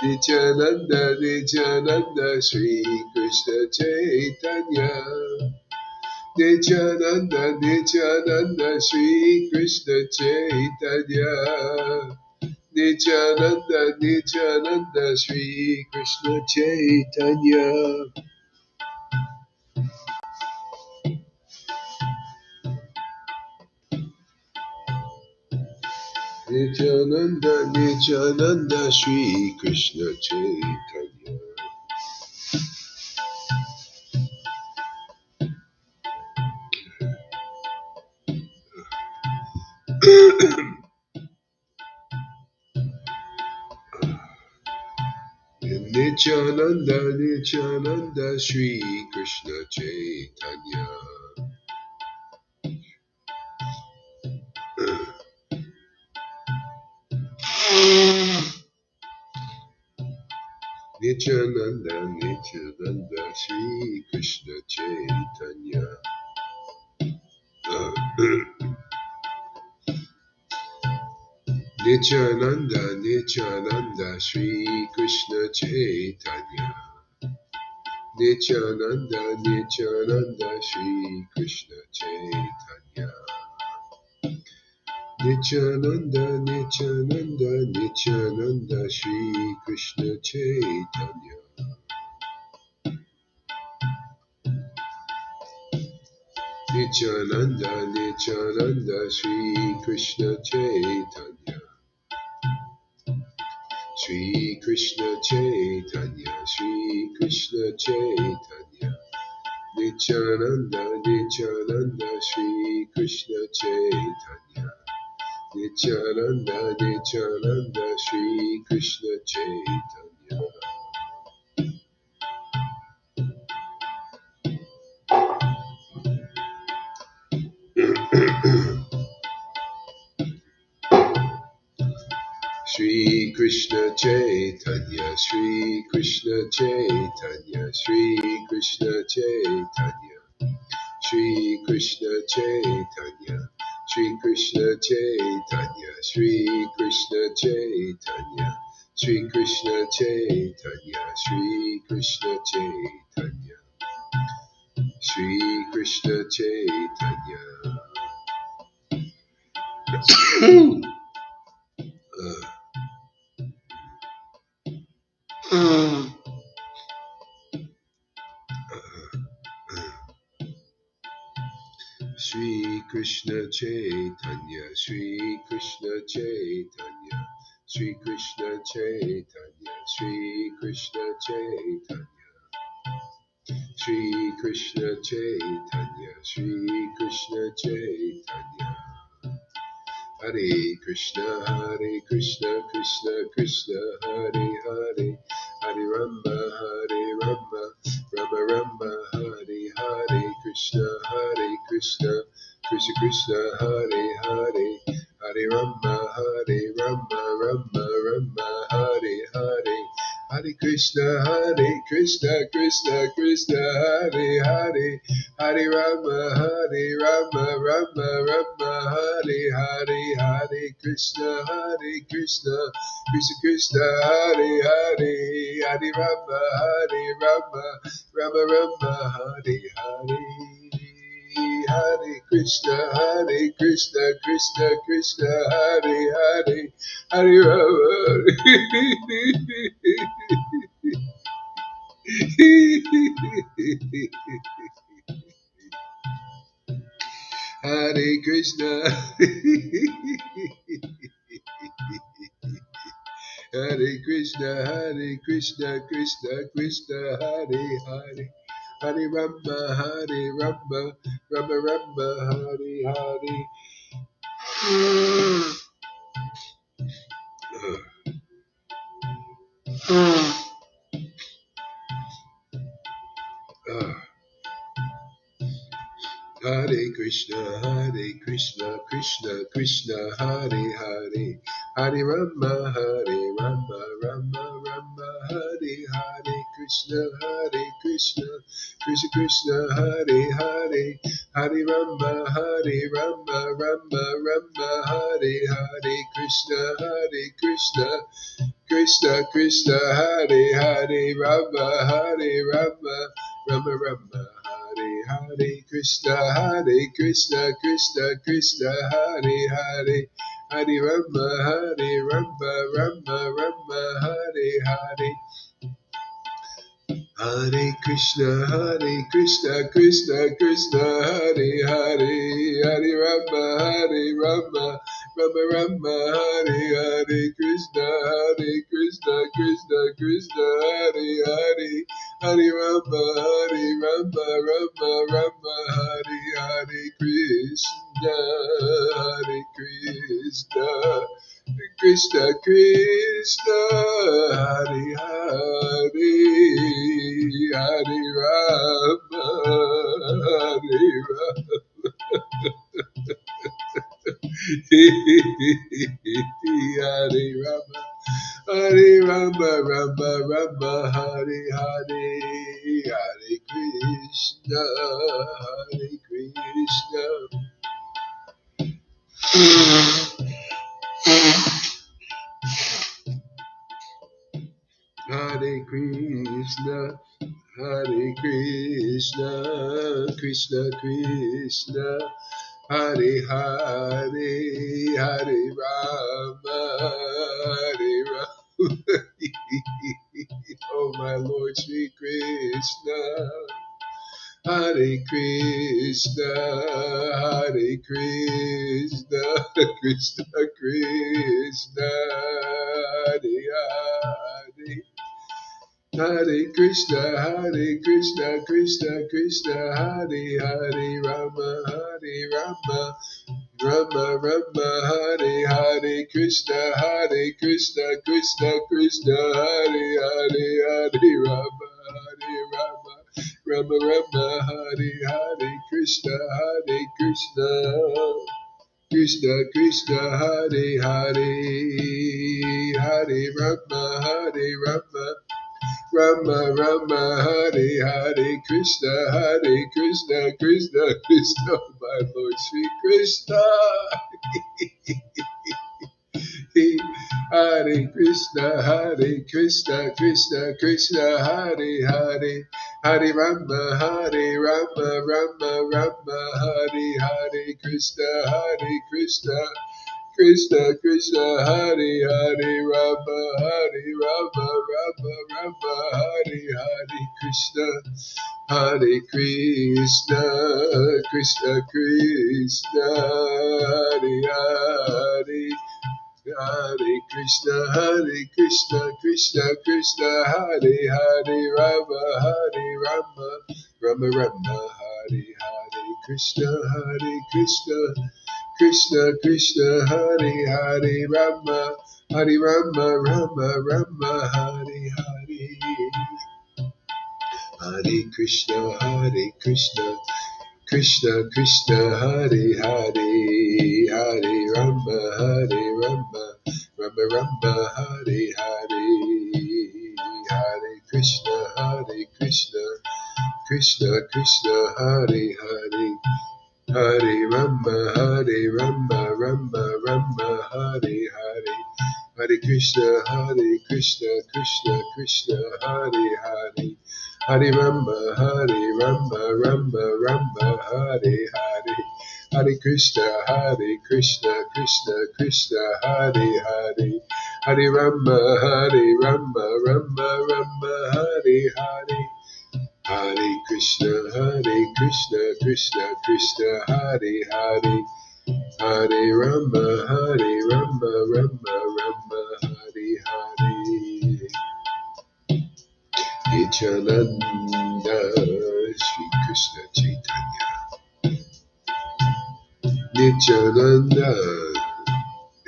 Nityananda, Nityananda, Shri Krishna Chaitanya. Nityananda, Nityananda, Shri Krishna Chaitanya. Nityananda, Nityananda, Shri Krishna Chaitanya. Nityananda, Nityananda, Shri Krishna Chaitanya. Nityananda, Nityananda, Shri Krishna Chaitanya. Nityananda, Nityananda, Shri Krishna Chaitanya. Nityananda, Nityananda, Shri Krishna Chaitanya. Nityananda, Nityananda, Shri Krishna Chaitanya. Nityananda, Nityananda, Nityananda, Shri Krishna Chaitanya. Nityananda, Nityananda, Shri Krishna Chaitanya. Shri Krishna Chaitanya, Shri Krishna Chaitanya. Nityananda, Nityananda, Shri Krishna Chaitanya. Nityananda, Nityananda, Shri Krishna Chaitanya. Shri Krishna Chaitanya, Shri Krishna Chaitanya, Shri Krishna Chaitanya, Shri Krishna Chaitanya, Shri Krishna Chaitanya, Shri Krishna Chaitanya, Shri Krishna Chaitanya, Shri Krishna Chaitanya, Shri Krishna Chaitanya. Shri Krishna Chaitanya, Shri Krishna Chaitanya, Shri Krishna Chaitanya, Shri Krishna Chaitanya, Shri Krishna Chaitanya, Shri Krishna Chaitanya. Hare Krishna, Hare Krishna, Krishna Krishna, Hare Hare, Hare Rama, Hare Rama, Rama Rama, Hare Hare, Krishna, Hare Krishna, Krishna Krishna, Hare Hare, Hare Rama, Hare Rama, Rama Rama, Hare Hare, Hare Krishna, Krishna Krishna, Hare Hare, Hare Rama, Rama Rama, Hare Hare, Hare Krishna, Krishna Krishna, Hare Hare, Hare Rama, Rama Rama, Hare Hare, Hare Krishna, Krishna Krishna, Hare Hare, Hare Rama. Hare Krishna, Hare Krishna, Krishna Krishna, Hare Hare, Hare Rama, Rama Rama, Hare Hare. Hare Krishna, Krishna Krishna, Hare Hare, Hare Rama, Rama Rama, Hare Hare, Krishna, Krishna Krishna, Hare Hare, Hare Rama, Rama Rama, Hare Hare, Krishna, Krishna Krishna Krishna Hare Hare Rama Hare Rama Rama Rama Hare Hare Krishna Krishna Krishna Hare Hare Hare Rama Rama Rama Hare Hare Hare Krishna Krishna Krishna Hare Hare Hare Rama Rama Rama Hare Hare Krishna Krishna Hare Hare Hare Rama Rama Hare Hare Krishna Krishna Krishna Hare Hare Hare Rama Hare Rama Hare Rama Hare Rama Rama Hare Hare Hare Krishna Hare Krishna Hare Krishna Krishna Krishna Hare Hare Hare Rama Hare Rama Oh my Lord Sri Krishna Hare Krishna Hare Krishna Krishna Krishna Hare Hare Hare Krishna Krishna Krishna Hare Hare Rama Rama Hare Hare Krishna Krishna Krishna Hare Hare Rama Hare Hare Krishna Krishna Hare Hare Hare Rama Hare Hare Krishna Krishna my Lord Sri Krishna Hare Krishna Krishna Hare Hare Hare Rama Hare Hare Krishna Krishna Hare Hare Rama Hare Hare Krishna Krishna Hare Hare Hare Krishna Krishna Hare Hare Rama Hare Hare Krishna Hare Hare Rama Hare Hare Hare Krishna Krishna Hare Hare Hare Rama Rama Hare Hare Hare Krishna Hare Hare Hare Rama Hare Hare Hare Krishna Krishna Hare Hare Hare Rama Rama Hare Hare Hare Krishna Krishna Hare Hare Hare Rama Rama Hare Hare Hare Krishna Krishna Hare Hare Hare Rama Rama Hare Hare Nityananda Sri Krishna Chaitanya Nityananda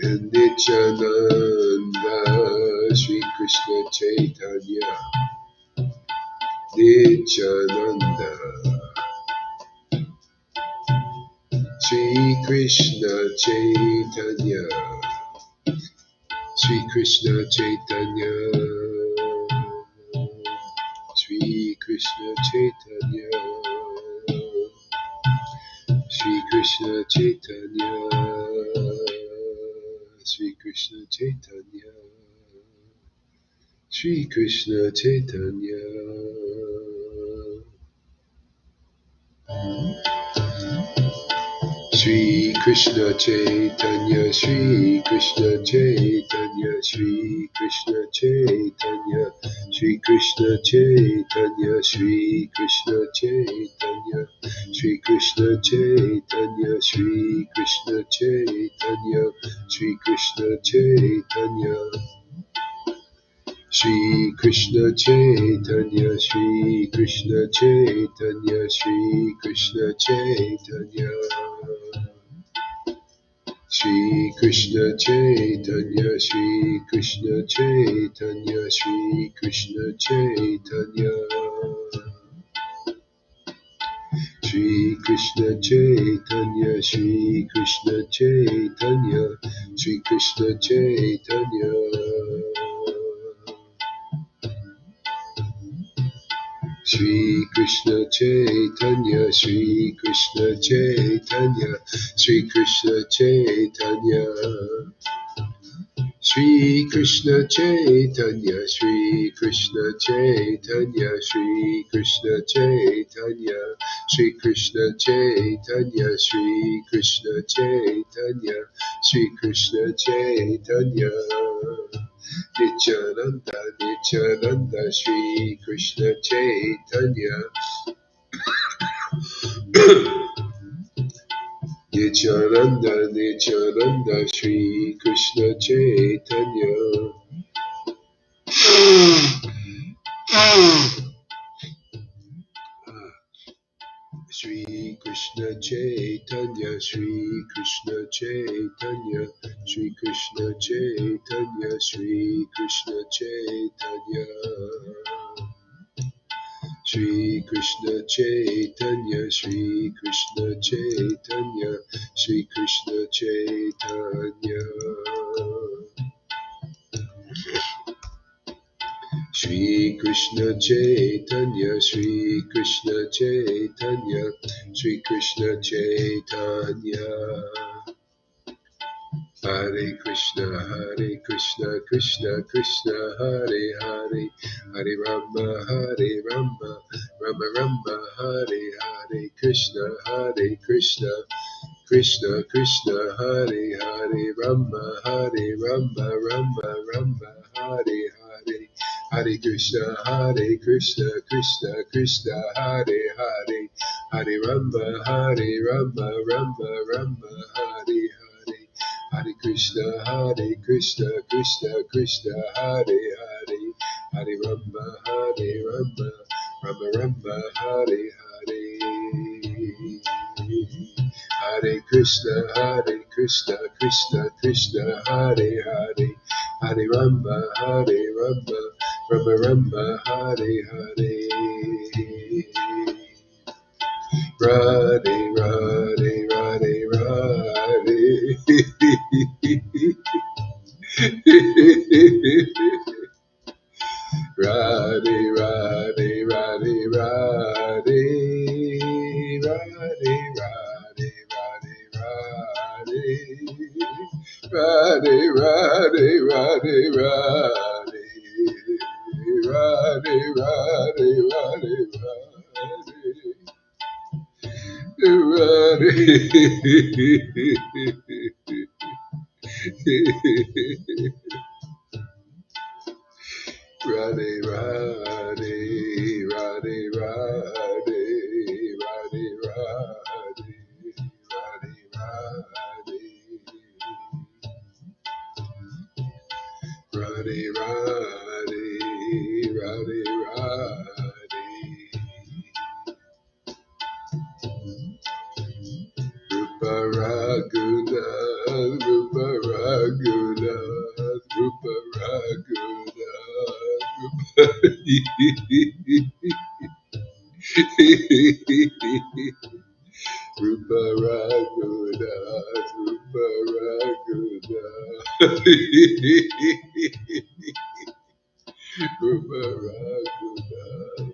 and Nityananda Sri Krishna Chaitanya Nityananda Sri Krishna Chaitanya Sri Krishna Chaitanya Sri Krishna Chaitanya Sri Krishna Chaitanya Sri Krishna Chaitanya Shri Krishna Chaitanya, Shri Krishna Chaitanya, Shri Krishna Chaitanya, Shri Krishna Chaitanya, Shri Krishna Chaitanya, Shri Krishna Chaitanya, Shri Krishna Chaitanya, Shri Krishna Chaitanya, Shri Krishna Chaitanya. Shri Krishna Chaitanya, Shri Krishna Chaitanya, Shri Krishna Chaitanya. Shri Krishna Chaitanya, Shri Krishna Chaitanya, Shri Krishna Chaitanya. Shri Krishna Chaitanya, Shri Krishna Chaitanya, Shri Krishna Chaitanya. Shri Krishna Chaitanya, Shri Krishna Chaitanya, Shri Krishna Chaitanya. Shri Krishna Chaitanya, Shri Krishna Chaitanya, Shri Krishna Chaitanya, Shri Krishna Chaitanya, Shri Krishna Chaitanya, Shri Krishna Chaitanya. Nityananda, Nityananda, Shri Krishna Chaitanya. Nityananda, Nityananda, Shri Krishna Chaitanya. Shri Krishna Chaitanya, Shri Krishna Chaitanya, Shri Krishna Chaitanya, Shri Krishna Chaitanya. Shri Krishna Chaitanya, Shri Krishna Chaitanya, Shri Krishna Chaitanya. Shri Krishna Chaitanya, Shri Krishna Chaitanya, Shri Krishna Chaitanya. Hare Krishna, Hare Krishna, Krishna Krishna, Hare Hare, Hare Rama, Hare Rama, Rama Rama, Hare Hare, Krishna, Hare Krishna, Krishna Krishna, Hare Hare, Rama, Hare Rama, Rama Rama, Hare Hare, Hare Krishna, Krishna Krishna, Hare Hare, Hare Rama, Hare Rama, Rama Rama, Hare Hare. Hare Krishna, Krishna Krishna, Hare Hare, Hare Rama, Rama Rama, Hare Hare. Hare Krishna, Krishna Krishna, Hare Hare, Hare Rama, Rama Rama, Hare Hare. Radhe, Radhe, Radhe, Radhe. Radhe, Radhe, Radhe, Radhe. Radhe, Radhe, Radhe, Radhe. Radhe, Radhe, Radhe, Radhe. Radhe, Radhe, Radhe, Radhe. Radhe, Radhe, Radhe, Radhe, Radhe, Radhe, Radhe, Radhe, Radhe, Radhe, Radhe. Rupa Raghunath, Rupa Raghunath, Rupa Raghunath, Rupa Raghunath, Rupa Raghunath, Rupa Raghunath,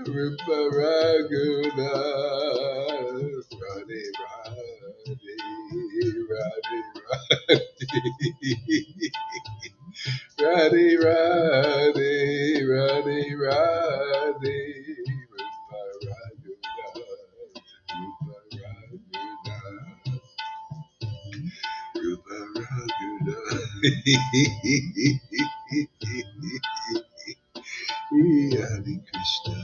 Rupa Raguna, Radhe Radhe Radhe Radhe Radhe Radhe Rupa Raguna, Rupa Raguna, Hare Krishna.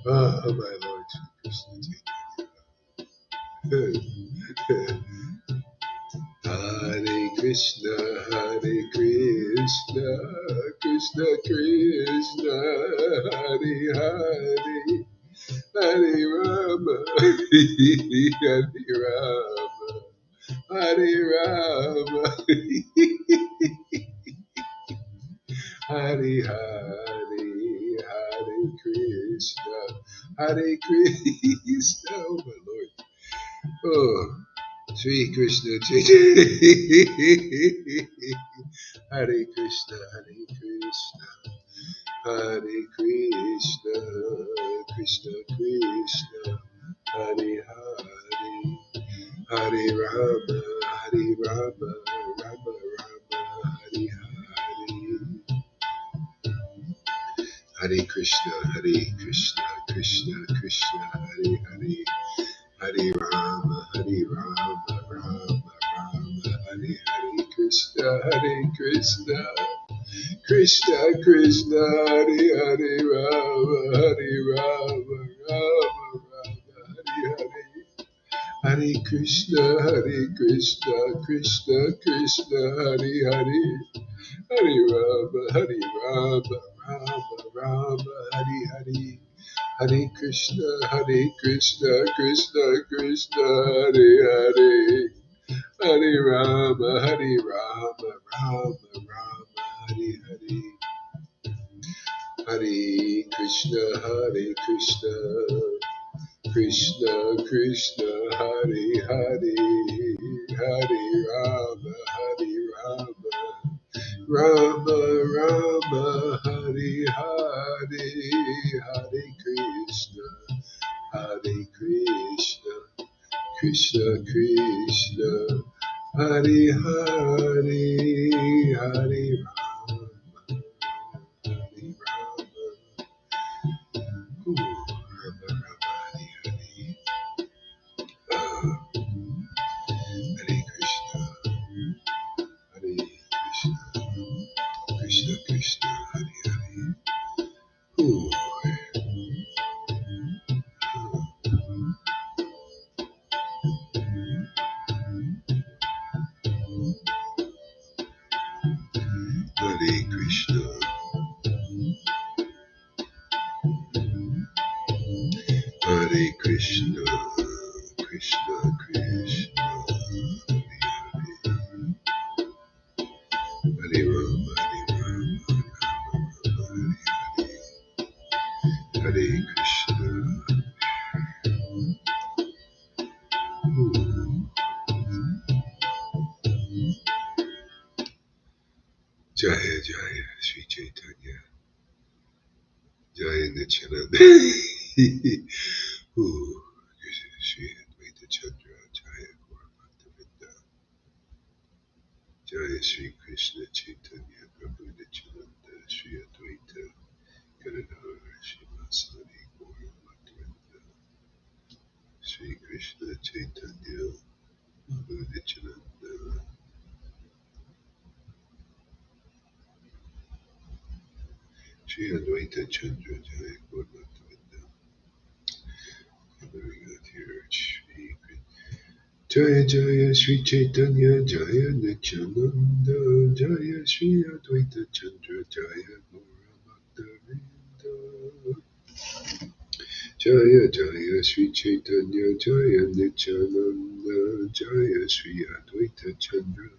Oh, my Lord Krishna Chaitanya. Hare Krishna, Hare Krishna, Krishna Krishna, Hare Hare, Hare Rama, Hare Rama, Hare Rama, Hare Hare, Hare Krishna, Hare Krishna, oh my Lord. Oh, Sri Krishna Chaitanya. Hare Krishna, Hare Krishna, Hare Krishna, Krishna Krishna, Hare Hare, Hare Rama, Hare Rama, Rama Rama, Hare Hare. Hare Krishna, Krishna Krishna, Hare Hare, Hare Rama, Rama Rama, Hare Hare, Krishna, Krishna, Krishna Krishna, Hare Hare, Rama, Rama Rama, Hare Hare. Hare Krishna, Krishna Krishna, Hare Hare, Hare Rama, Rama Rama, Hare Hare. Hare Krishna, Krishna Krishna, Hare Hare, Hare Rama, Rama Rama, Hare Hare. Hare Krishna, Krishna Krishna, Hare Hare, Hare Rama, Rama Rama, Hare Hare, Hare Krishna, Krishna Krishna, Hare Hare, Hare Rama, Hare Rama, Rama Rama, Hare Hare. Hare Krishna, Krishna Krishna, Hare Hare. Hare Krishna, Hare Krishna, Krishna Krishna, Hare Rama, Hare Krishna. Jaya Jaya Sri Chaitanya, Jaya Nityananda. Sri Advaita Chandra, Jaya Gaura, Jaya Sri Krishna Chaitanya Prabhu Nityananda, Sri Advaita Gadadhara Srivasadi Gaura Bhaktivinoda, Sri Krishna Chaitanya Prabhu Nityananda, Sri Advaita Chandra, Jaya Gaura Bhaktivinoda. What do we got here? Jaya Jaya Sri Chaitanya, Jaya Nityananda, Jaya Sri Advaita Chandra, Jaya Gaura Bhaktivinoda. Jaya Jaya Sri Chaitanya Jaya Nityananda Jaya Sri Advaita Chandra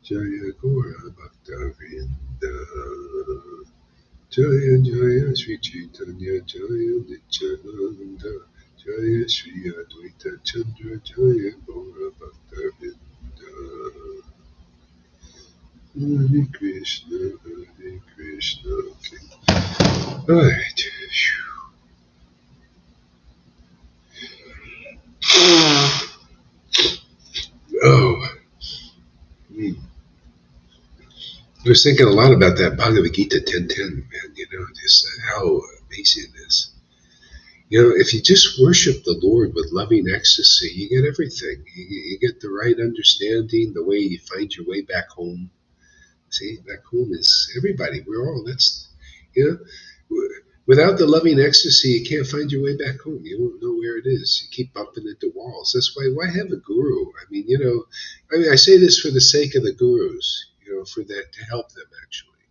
Jaya Gora Bhakta Vrinda Jaya Jaya Sri Chaitanya Jaya Nityananda Jaya Sri Advaita Chandra Jaya Gora Bhakta Vrinda. Hare Krishna, Hare Krishna. Okay. All right. Oh, I was thinking a lot about that Bhagavad Gita 10:10, man. Just how amazing it is. If you just worship the Lord with loving ecstasy, you get everything. You get the right understanding, the way you find your way back home. See, back home is everybody. We're all, you know, without the loving ecstasy, you can't find your way back home. You won't know where it is. You keep bumping into walls. That's why have a guru? I say this for the sake of the gurus, for that, to help them actually.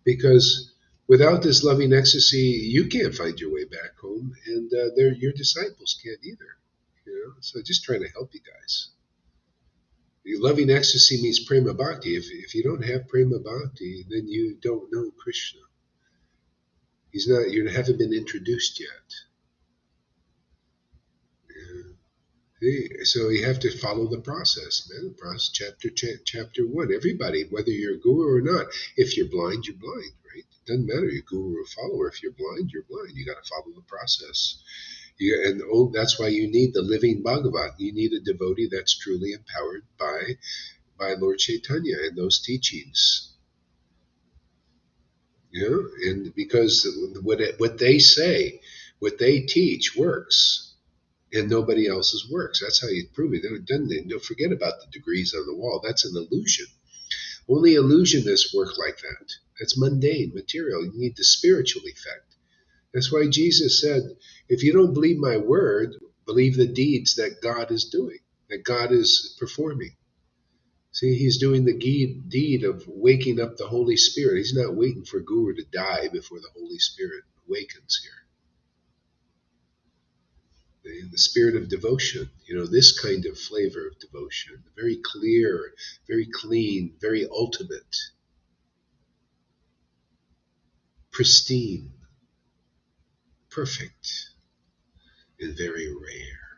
Because without this loving ecstasy, you can't find your way back home, and your disciples can't either. So just trying to help you guys. Loving ecstasy means prema bhakti. If you don't have prema bhakti, then you don't know Krishna. He's not. You haven't been introduced yet. So you have to follow the process, man. Chapter 1. Everybody, whether you're a guru or not, if you're blind, you're blind, right? It doesn't matter you're a guru or follower. If you're blind, you're blind. You got to follow the process. That's why you need the living Bhagavat. You need a devotee that's truly empowered by Lord Caitanya and those teachings. And because what they say, what they teach works. And nobody else's works. That's how you prove it. Don't forget about the degrees on the wall. That's an illusion. Only illusionists work like that. That's mundane, material. You need the spiritual effect. That's why Jesus said, if you don't believe my word, believe the deeds that God is doing, that God is performing. See, he's doing the deed of waking up the Holy Spirit. He's not waiting for Guru to die before the Holy Spirit awakens here. The spirit of devotion, this kind of flavor of devotion, very clear, very clean, very ultimate, pristine, perfect, and very rare.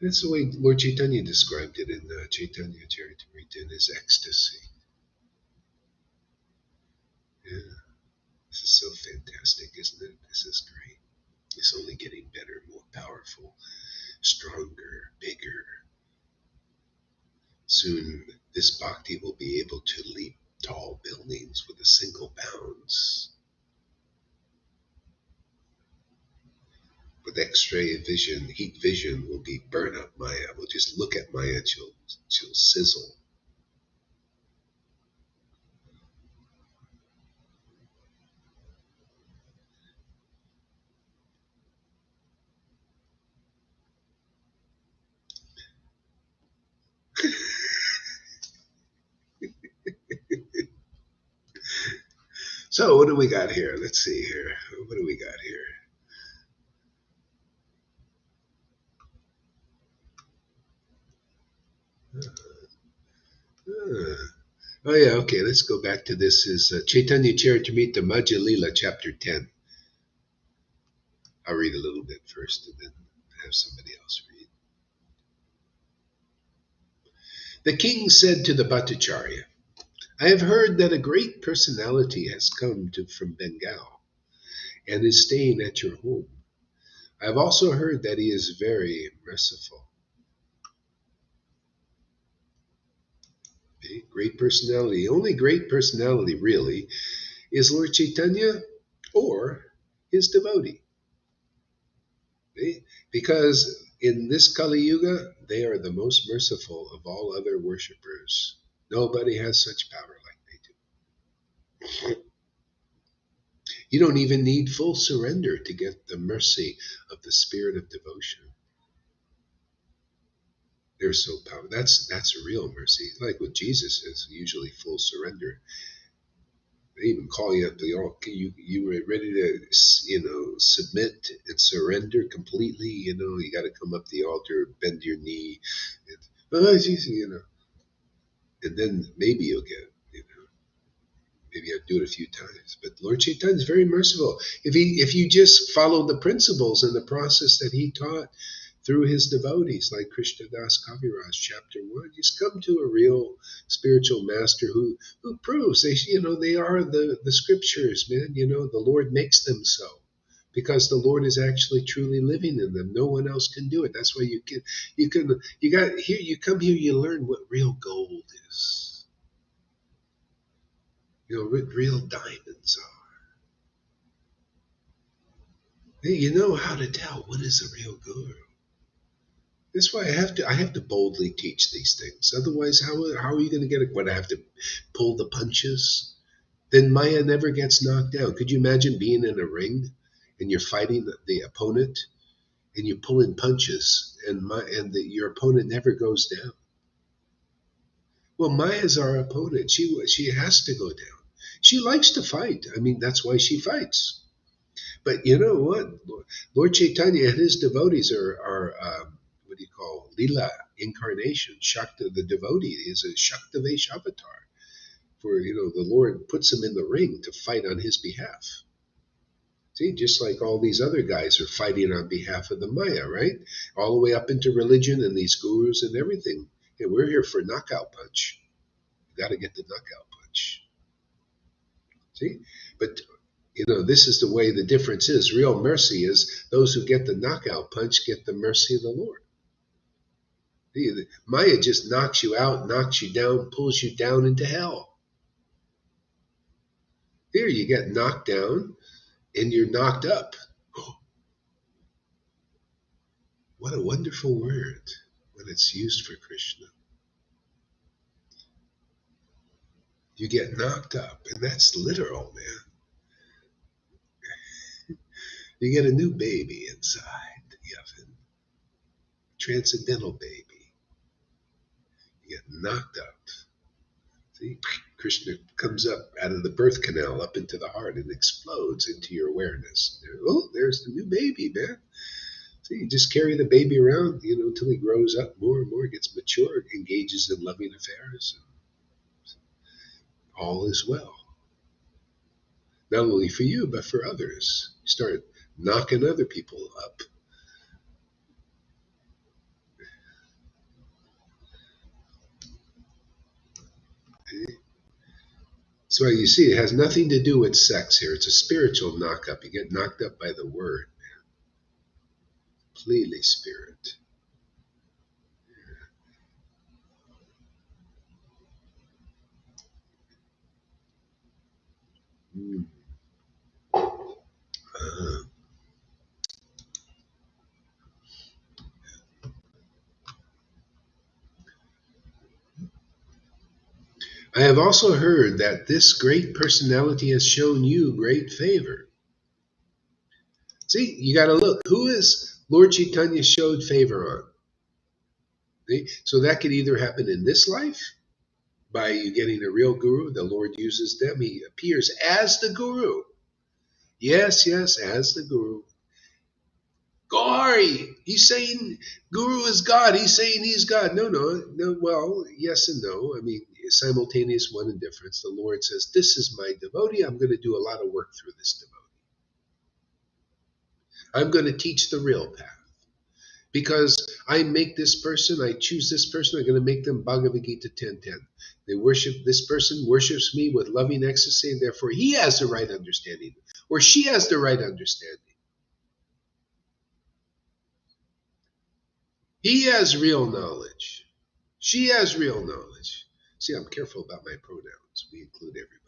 That's the way Lord Caitanya described it in Chaitanya Charitamrita, in his ecstasy. Yeah, this is so fantastic, isn't it? This is great. It's only getting better, more powerful, stronger, bigger. Soon, this bhakti will be able to leap tall buildings with a single bounce. With X-ray vision, heat vision, will be burn up Maya. We'll just look at Maya, she'll sizzle. So what do we got here? Let's see here. What do we got here? Oh yeah, okay. Let's go back to this. Is Chaitanya Charitamrita Madhya Lila, chapter 10. I'll read a little bit first, and then have somebody else read. The king said to the Bhattacharya, I have heard that a great personality has come from Bengal and is staying at your home. I have also heard that he is very merciful. Okay? Great personality. The only great personality, really, is Lord Caitanya or his devotee. Okay? Because in this Kali Yuga, they are the most merciful of all other worshippers. Nobody has such power like they do. You don't even need full surrender to get the mercy of the spirit of devotion. They're so powerful. That's a real mercy. Like what Jesus is usually full surrender. They even call you up the altar. You were ready to, submit and surrender completely. You got to come up the altar, bend your knee, and, oh, it's easy, and then maybe you'll get it. Maybe I'd do it a few times. But Lord Chaitanya is very merciful. If you just follow the principles and the process that he taught through his devotees, like Krishnadas Kaviraj, chapter 1, just come to a real spiritual master who proves they are the scriptures, man. The Lord makes them so. Because the Lord is actually truly living in them. No one else can do it. That's why you come here, you learn what real gold is. What real diamonds are. You know how to tell what is a real guru. That's why I have to boldly teach these things. Otherwise, how are you going to get it? What, I have to pull the punches? Then Maya never gets knocked down. Could you imagine being in a ring and you're fighting the opponent and you pull in punches and your opponent never goes down? Well, Maya's our opponent. She has to go down. She likes to fight. I mean, that's why she fights. But you know what? Lord Chaitanya and his devotees are what do you call, Lila incarnation. Shakta, the devotee, is a Shaktavesh avatar. For the Lord puts him in the ring to fight on his behalf. See, just like all these other guys are fighting on behalf of the Maya, right? All the way up into religion and these gurus and everything. Yeah, we're here for knockout punch. You got to get the knockout punch. See, but this is the way the difference is. Real mercy is those who get the knockout punch get the mercy of the Lord. Maya just knocks you out, knocks you down, pulls you down into hell. Here you get knocked down and you're knocked up. What a wonderful word when it's used for Krishna. You get knocked up, and that's literal, man. You get a new baby inside the oven. Transcendental baby. You get knocked up. See, Krishna comes up out of the birth canal up into the heart and explodes into your awareness. Oh, there's the new baby, man. So you just carry the baby around, until he grows up more and more, gets mature, engages in loving affairs. All is well. Not only for you, but for others. You start knocking other people up. So you see, it has nothing to do with sex here. It's a spiritual knock up. You get knocked up by the word, man. Completely spirit. Mm. I have also heard that this great personality has shown you great favor. See, you got to look. Who is Lord Chaitanya showed favor on? See? So that could either happen in this life by you getting a real guru. The Lord uses them. He appears as the guru. Yes, as the guru. Gori, he's saying guru is God. He's saying he's God. No. Well, yes and no. I mean, simultaneous one and difference. The Lord says, this is my devotee. I'm going to do a lot of work through this devotee. I'm going to teach the real path. Because I make this person, I choose this person, I'm going to make them Bhagavad Gita 10:10. They worship, this person worships me with loving ecstasy, and therefore he has the right understanding, or she has the right understanding. He has real knowledge. She has real knowledge. See, I'm careful about my pronouns. We include everybody.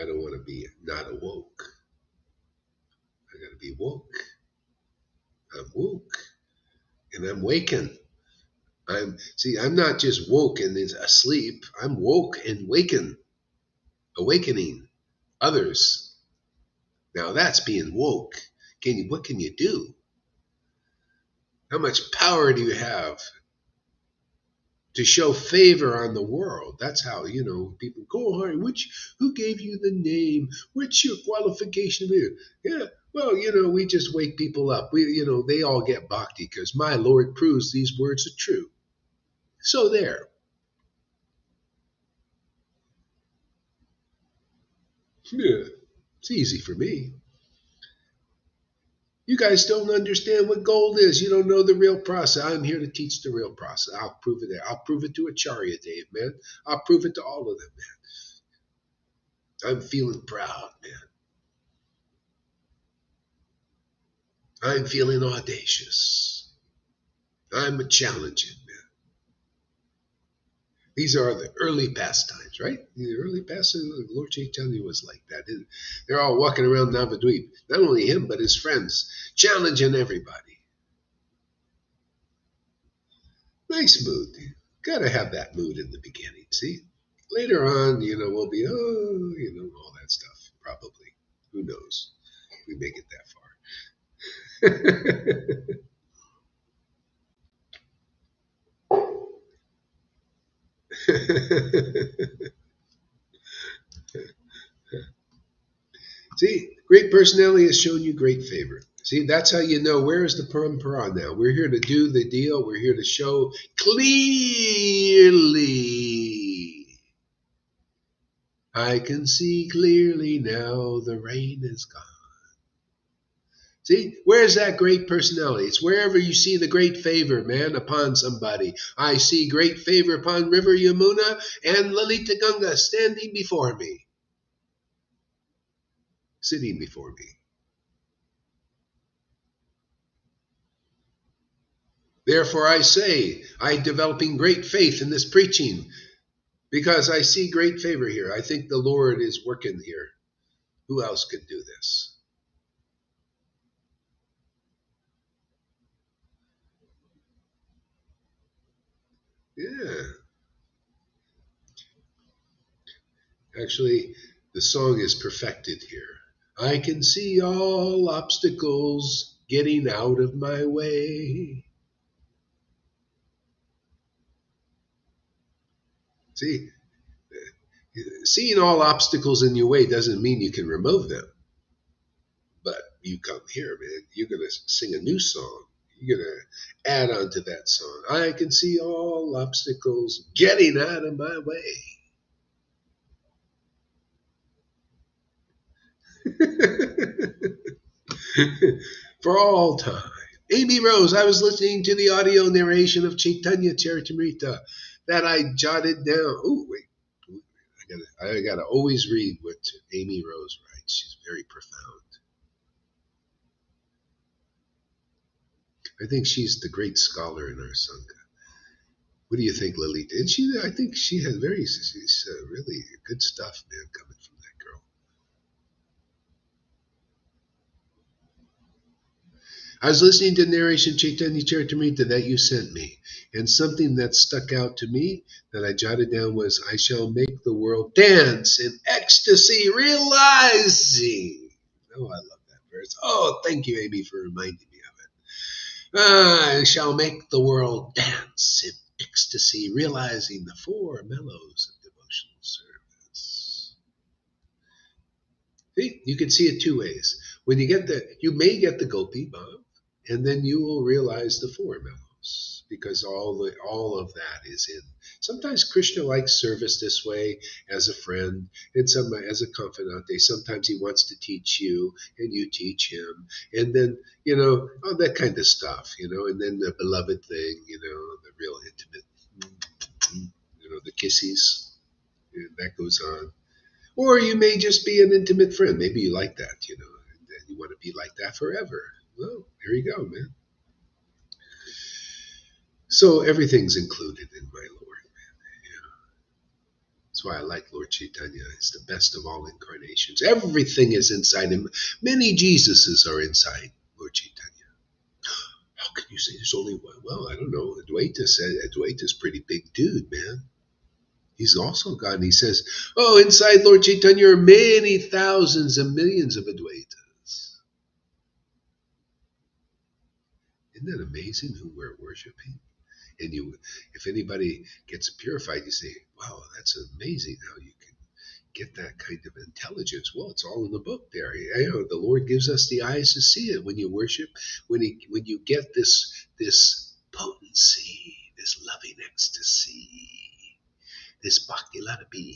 I don't want to be not awoke. I got to be woke. I'm woke. And I'm wakened. I'm not just woke and asleep. I'm woke and wakened. Awakening others. Now that's being woke. What can you do? How much power do you have? to show favor on the world. That's how, people go, "Hi, who gave you the name? What's your qualification here?" Yeah, well, we just wake people up. They all get bhakti because my Lord proves these words are true. So there. Yeah, it's easy for me. You guys don't understand what gold is. You don't know the real process. I'm here to teach the real process. I'll prove it there. I'll prove it to Acharya Dave, man. I'll prove it to all of them, man. I'm feeling proud, man. I'm feeling audacious. I'm a challenging, man. These are the early pastimes, right? The early pastimes, Lord Caitanya was like that. They're all walking around Navadvip. Not only him, but his friends, challenging everybody. Nice mood. Gotta have that mood in the beginning, see? Later on, we'll be, all that stuff, probably. Who knows? We make it that far. See, great personality has shown you great favor. See, that's how you know where is the parampara now. We're here to do the deal. We're here to show clearly. I can see clearly now the rain is gone. See, where's that great personality? It's wherever you see the great favor, man, upon somebody. I see great favor upon River Yamuna and Lalita Ganga standing before me, sitting before me. Therefore I say, I'm developing great faith in this preaching because I see great favor here. I think the Lord is working here. Who else could do this? Yeah. Actually, the song is perfected here. I can see all obstacles getting out of my way. See, seeing all obstacles in your way doesn't mean you can remove them. But you come here, man, you're going to sing a new song. You're going to add on to that song. I can see all obstacles getting out of my way. For all time. Amy Rose, I was listening to the audio narration of Chaitanya Charitamrita that I jotted down. Oh, wait. I gotta always read what Amy Rose writes. She's very profound. I think she's the great scholar in our Sangha. What do you think, Lalita? And I think she has she's really good stuff, man, coming from that girl. I was listening to narration Chaitanya Charitamrita that you sent me, and something that stuck out to me that I jotted down was, I shall make the world dance in ecstasy, realizing. Oh, I love that verse. Oh, thank you, Amy, for reminding me of it. I shall make the world dance in ecstasy, realizing the four mellows of devotional service. See, you can see it two ways. When you may get the gopi bhav, and then you will realize the four mellows, because all of that is in. Sometimes Krishna likes service this way as a friend, and as a confidant. Sometimes he wants to teach you, and you teach him, and then all that kind of stuff, and then the beloved thing, the real intimate, the kisses, and that goes on. Or you may just be an intimate friend. Maybe you like that, and you want to be like that forever. Well, here you go, man. So everything's included in my Lord, man. That's why I like Lord Caitanya. He's the best of all incarnations. Everything is inside him. Many Jesuses are inside Lord Caitanya. How can you say there's only one? Well, I don't know. Advaita said Advaita's a pretty big dude, man. He's also God. And he says, inside Lord Caitanya are many thousands and millions of Advaitas. Isn't that amazing who we're worshiping? And if anybody gets purified, you say, wow, that's amazing how you can get that kind of intelligence. Well, it's all in the book there. You know, the Lord gives us the eyes to see it when you worship, when you get this potency, this loving ecstasy, this bhakti ladabi,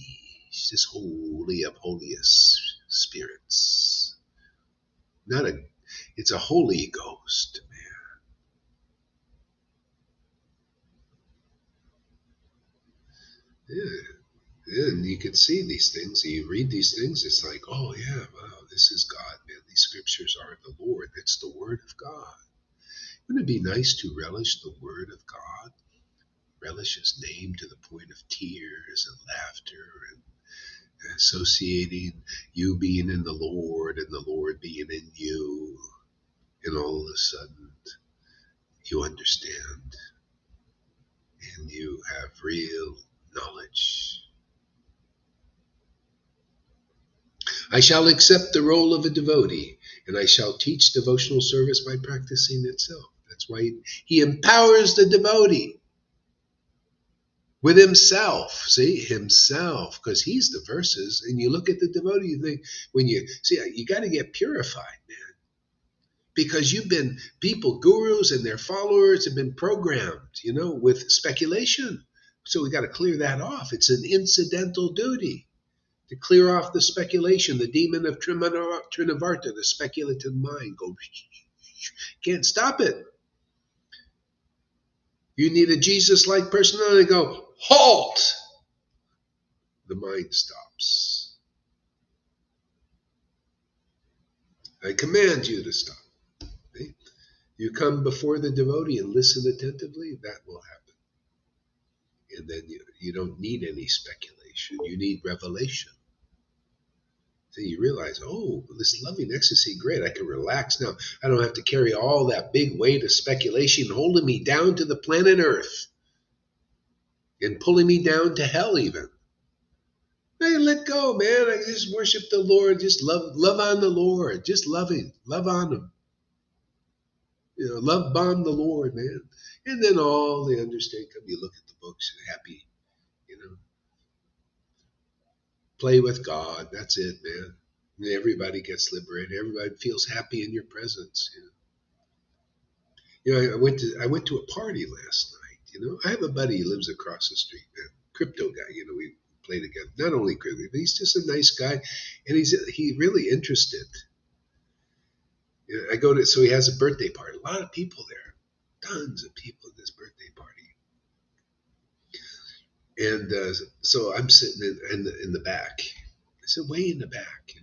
this holy of holiest spirits. It's a Holy Ghost, man. Yeah. And you can see these things, and you read these things, it's like, oh yeah, wow, this is God, man. These scriptures are the Lord. It's the Word of God. Wouldn't it be nice to relish the Word of God? Relish His name to the point of tears and laughter and associating you being in the Lord and the Lord being in you. And all of a sudden, you understand and you have real knowledge. I shall accept the role of a devotee, and I shall teach devotional service by practicing itself. That's why he empowers the devotee with himself. See, himself, because he's the verses. And you look at the devotee, you think, when you see, you got to get purified, man. Because gurus and their followers have been programmed, with speculation. So we got to clear that off. It's an incidental duty to clear off the speculation, the demon of Trinavarta, the speculative mind. Can't stop it. You need a Jesus-like personality. Go, halt! The mind stops. I command you to stop. Okay? You come before the devotee and listen attentively, that will happen. And then you don't need any speculation. You need revelation. So you realize, oh, this loving ecstasy, great, I can relax now. I don't have to carry all that big weight of speculation holding me down to the planet Earth and pulling me down to hell even. Hey, let go, man. I just worship the Lord. Just love on the Lord. Just love Him. Love on Him. Love bomb the Lord, man. And then all the understanding come. You look at the books, you're happy, Play with God. That's it, man. And everybody gets liberated. Everybody feels happy in your presence. I went to a party last night. I have a buddy who lives across the street, man. Crypto guy. We play together. Not only crypto, but he's just a nice guy, and he's really interested. So he has a birthday party. A lot of people there. Tons of people at this birthday party. And so I'm sitting in the back. I said, way in the back,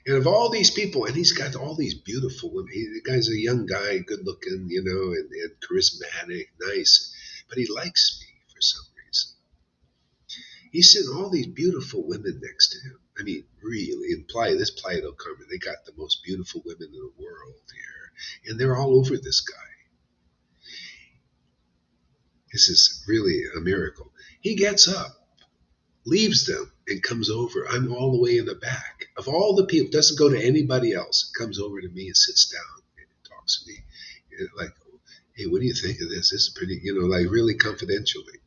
And of all these people, and he's got all these beautiful women. The guy's a young guy, good looking, and charismatic, nice. But he likes me for some reason. He's sitting all these beautiful women next to him. I mean, really, this Playa del Carmen, they got the most beautiful women in the world here. And they're all over this guy. This is really a miracle. He gets up, leaves them, and comes over. I'm all the way in the back. Of all the people, doesn't go to anybody else. Comes over to me and sits down and talks to me. Like, hey, what do you think of this? This is pretty, like really confidentially.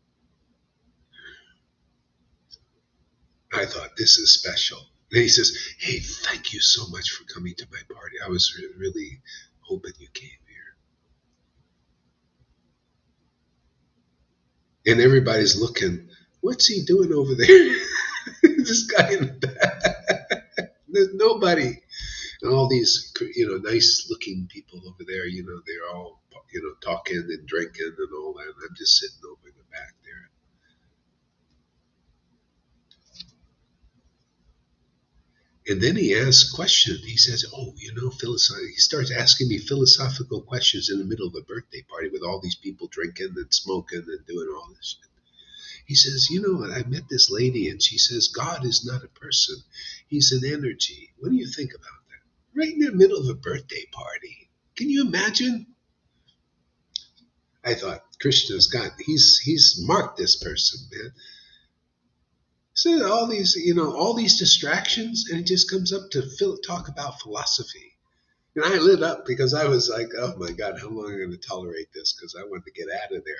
I thought, this is special. And he says, hey, thank you so much for coming to my party. I was really hoping you came here. And everybody's looking, what's he doing over there? This guy in the back. There's nobody. And all these, nice looking people over there, they're all, talking and drinking and all that. And I'm just sitting over in the back there. And then he asks questions. He says, oh, he starts asking me philosophical questions in the middle of a birthday party with all these people drinking and smoking and doing all this shit. He says, I met this lady and she says, God is not a person. He's an energy. What do you think about that? Right in the middle of a birthday party. Can you imagine? I thought, Krishna's got, he's marked this person, man. So all these distractions, and it just comes up to talk about philosophy. And I lit up because I was like, oh my God, how long am I going to tolerate this? Because I wanted to get out of there.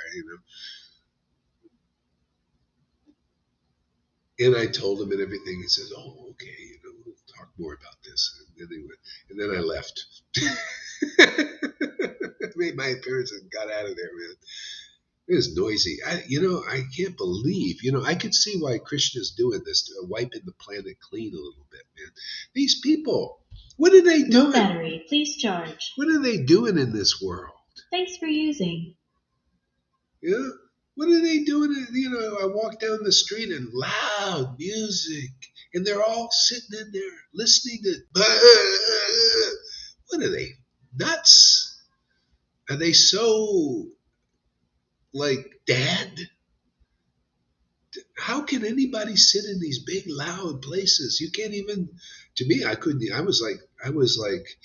And I told him and everything. He says, oh, okay, we'll talk more about this. And then I left. Made my appearance and got out of there, man. It was noisy. I can't believe, I could see why Krishna's doing this, wiping the planet clean a little bit, man. These people, what are they doing? No battery, please charge. What are they doing in this world? Thanks for using. Yeah. What are they doing? I walk down the street and loud music, and they're all sitting in there listening to. What are they? Nuts? Are they so like dead? How can anybody sit in these big loud places? You can't even. To me, I couldn't. I was like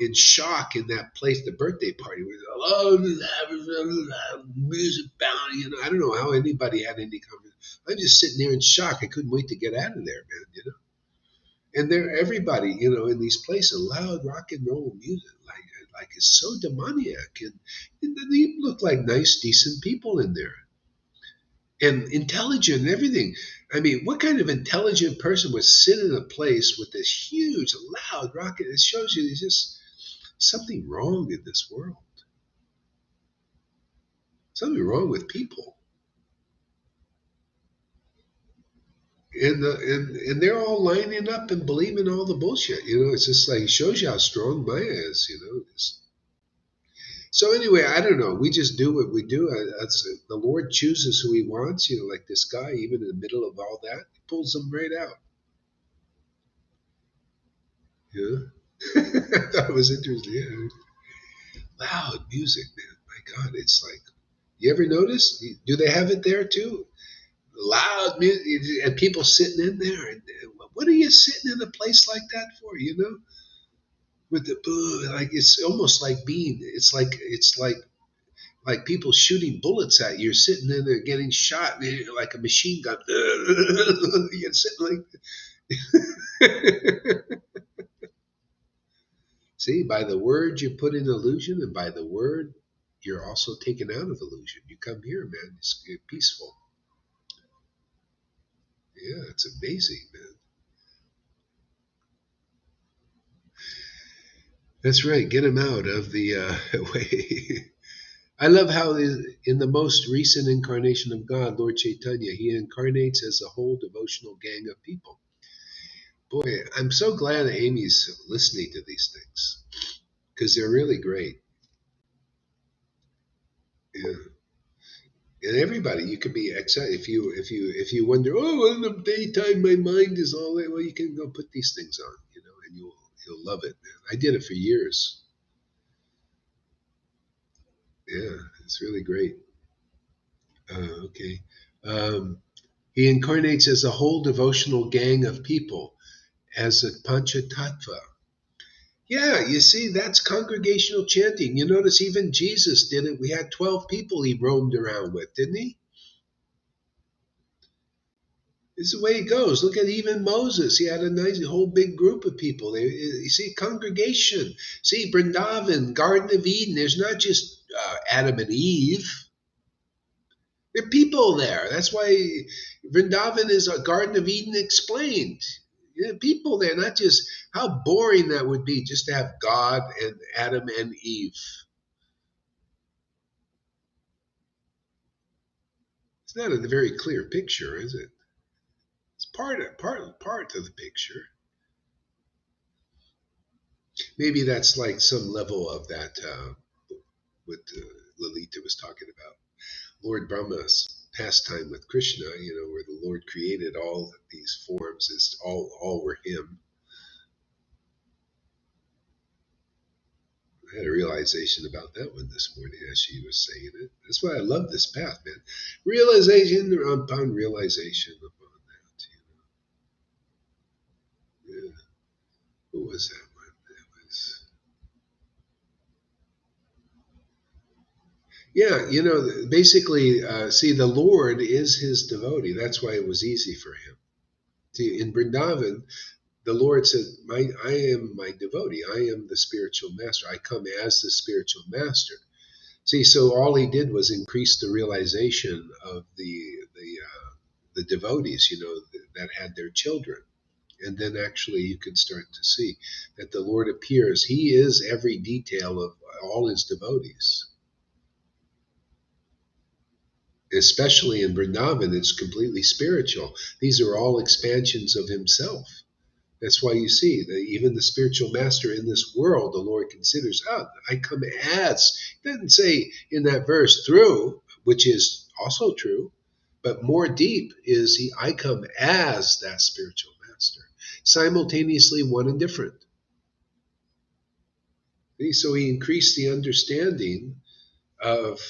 in shock in that place. The birthday party was music bound. I don't know how anybody had any conversation. I'm just sitting there in shock. I couldn't wait to get out of there, man. And there, everybody, in these places, loud rock and roll music, like it's so demoniac, and they look like nice, decent people in there. And intelligent and everything. I mean, what kind of intelligent person would sit in a place with this huge, loud rocket? It shows you there's just something wrong in this world. Something wrong with people. And they're all lining up and believing all the bullshit. It's just like it shows you how strong Maya is. So anyway, I don't know. We just do what we do. The Lord chooses who He wants. Like this guy, even in the middle of all that, He pulls them right out. Yeah, I thought it was interesting. Yeah. Loud music, man. My God, it's like, you ever notice? Do they have it there too? Loud music and people sitting in there. And what are you sitting in a place like that for? With the like it's almost like like people shooting bullets at you. You're sitting in there getting shot like a machine gun. You're sitting like. See, by the word you put in illusion, and by the word you're also taken out of illusion. You come here, man. It's peaceful. Yeah, it's amazing, man. That's right. Get him out of the way. I love how in the most recent incarnation of God, Lord Caitanya, He incarnates as a whole devotional gang of people. Boy, I'm so glad that Amy's listening to these things because they're really great. Yeah. And everybody, you could be excited if you wonder, oh, in the daytime my mind is all that. Well, you can go put these things on, and you'll love it. Man. I did it for years. Yeah, it's really great. Okay. He incarnates as a whole devotional gang of people, as a panchatattva. Yeah, you see, that's congregational chanting. You notice even Jesus did it. We had 12 people He roamed around with, didn't He? It's the way it goes. Look at even Moses. He had a nice whole big group of people. You see, congregation. See, Vrindavan, Garden of Eden. There's not just Adam and Eve. There are people there. That's why Vrindavan is a Garden of Eden explained. People there, not just how boring that would be just to have God and Adam and Eve. It's not a very clear picture, is it? It's part of the picture. Maybe that's like some level of that what Lalita was talking about. Lord Brahma's pastime with Krishna, where the Lord created all these forms, is all were Him. I had a realization about that one this morning as she was saying it. That's why I love this path, man. Realization upon realization upon that. Yeah. What was that one? It was. Yeah, basically, see, the Lord is His devotee. That's why it was easy for Him. See, in Vrindavan, The Lord said, I am my devotee. I am the spiritual master. I come as the spiritual master. See, so all he did was increase the realization of the devotees, that had their children. And then actually you can start to see that the Lord appears. He is every detail of all his devotees. Especially in Vrindavan, it's completely spiritual. These are all expansions of himself. That's why you see that even the spiritual master in this world, the Lord considers, I come as. He doesn't say in that verse through, which is also true, but more deep is I come as that spiritual master, simultaneously one and different. So he increased the understanding of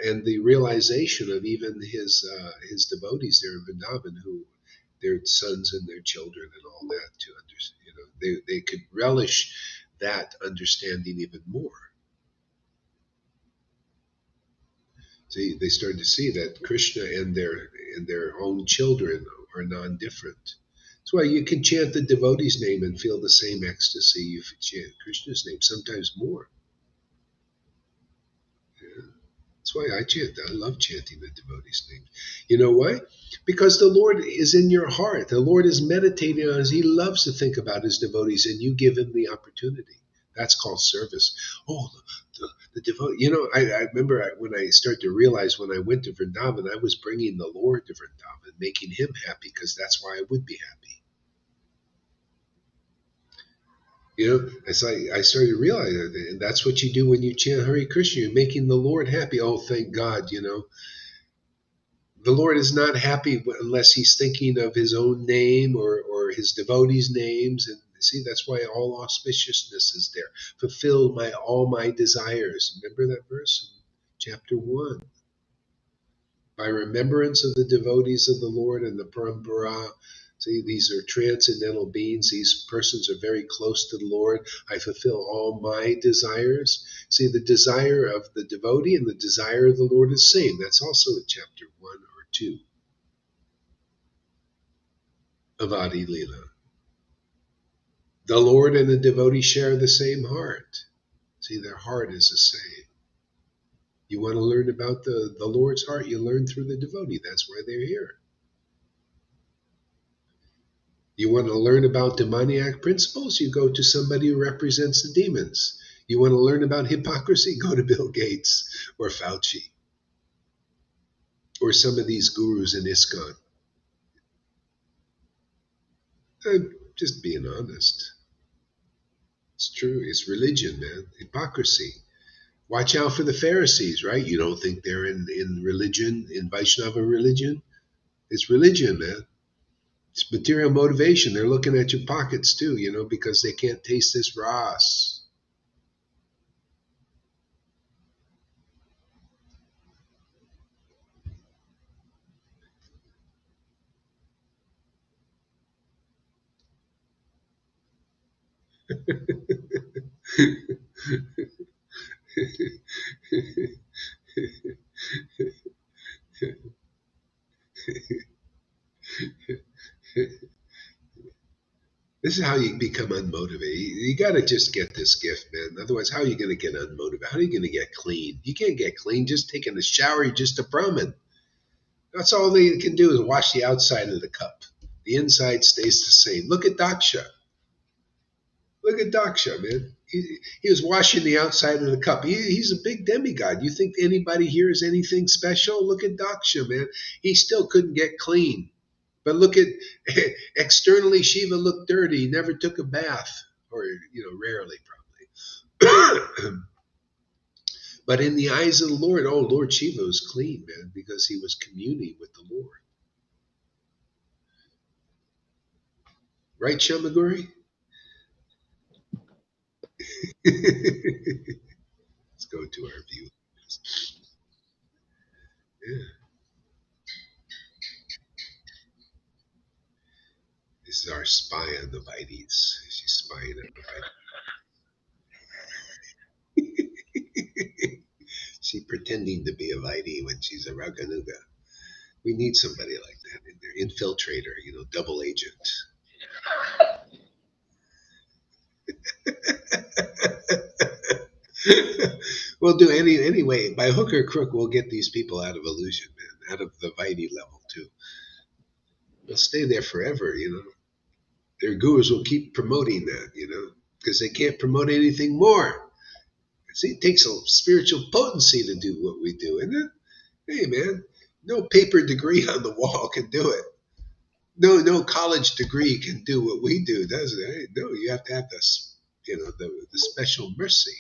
and the realization of even his devotees there in Vrindavan, who their sons and their children and all that to understand. They could relish that understanding even more. See, they started to see that Krishna and their own children are non-different. That's why you can chant the devotee's name and feel the same ecstasy if you chant Krishna's name, sometimes more. Yeah. That's why I chant. I love chanting the devotee's name. You know why? Because the Lord is in your heart. The Lord is meditating on us. He loves to think about his devotees, and you give him the opportunity. That's called service. Oh, the devotee. I remember when I started to realize when I went to Vrindavan, I was bringing the Lord to Vrindavan, making him happy, because that's why I would be happy. As I started to realize that, and that's what you do when you chant Hare Krishna. You're making the Lord happy. Oh, thank God, the Lord is not happy unless he's thinking of his own name or his devotees' names. And see, that's why all auspiciousness is there. Fulfill all my desires. Remember that verse in chapter 1. By remembrance of the devotees of the Lord and the parampara. See, these are transcendental beings. These persons are very close to the Lord. I fulfill all my desires. See, the desire of the devotee and the desire of the Lord is the same. That's also in chapter 1 or 2 of Adi Lila. The Lord and the devotee share the same heart. See, their heart is the same. You want to learn about the Lord's heart, you learn through the devotee. That's why they're here. You want to learn about demoniac principles? You go to somebody who represents the demons. You want to learn about hypocrisy? Go to Bill Gates or Fauci or some of these gurus in ISKCON. I'm just being honest. It's true. It's religion, man. Hypocrisy. Watch out for the Pharisees, right? You don't think they're in religion, in Vaishnava religion? It's religion, man. It's material motivation. They're looking at your pockets too, because they can't taste this ras. This is how you become unmotivated. You got to just get this gift, man. Otherwise, how are you going to get unmotivated? How are you going to get clean? You can't get clean just taking a shower. You're just a Brahmin. That's all they can do is wash the outside of the cup. The inside stays the same. Look at Daksha. Look at Daksha, man. He was washing the outside of the cup. He's a big demigod. You think anybody here is anything special? Look at Daksha, man. He still couldn't get clean. But look at externally, Shiva looked dirty. He never took a bath, or rarely probably. But in the eyes of the Lord, Lord Shiva was clean, man, because he was communing with the Lord. Right, Shamaguri? Let's go to our view. Yeah, this is our spy on the Vaides. She's spying on the Vaides. She's pretending to be a Vaide when she's a Raganuga. We need somebody like that in there. Infiltrator, double agent. We'll do anyway. By hook or crook, we'll get these people out of illusion, man, out of the Vaidhi level too. They'll stay there forever, you know. Their gurus will keep promoting that, you know, because they can't promote anything more. See, it takes a spiritual potency to do what we do, isn't it? Hey, man, no paper degree on the wall can do it. No college degree can do what we do, does it? Hey, no, you have to have this, you know, the special mercy.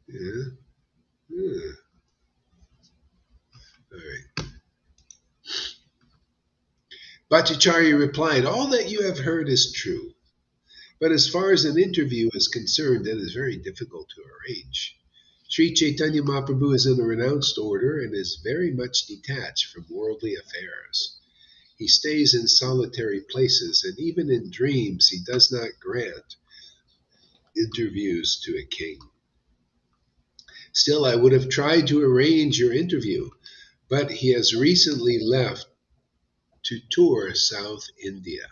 Yeah. Yeah. All right. Bhattacharya replied, "All that you have heard is true, but as far as an interview is concerned, that is very difficult to arrange. Sri Chaitanya Mahaprabhu is in a renounced order and is very much detached from worldly affairs. He stays in solitary places, and even in dreams he does not grant interviews to a king. Still, I would have tried to arrange your interview, but he has recently left to tour South India."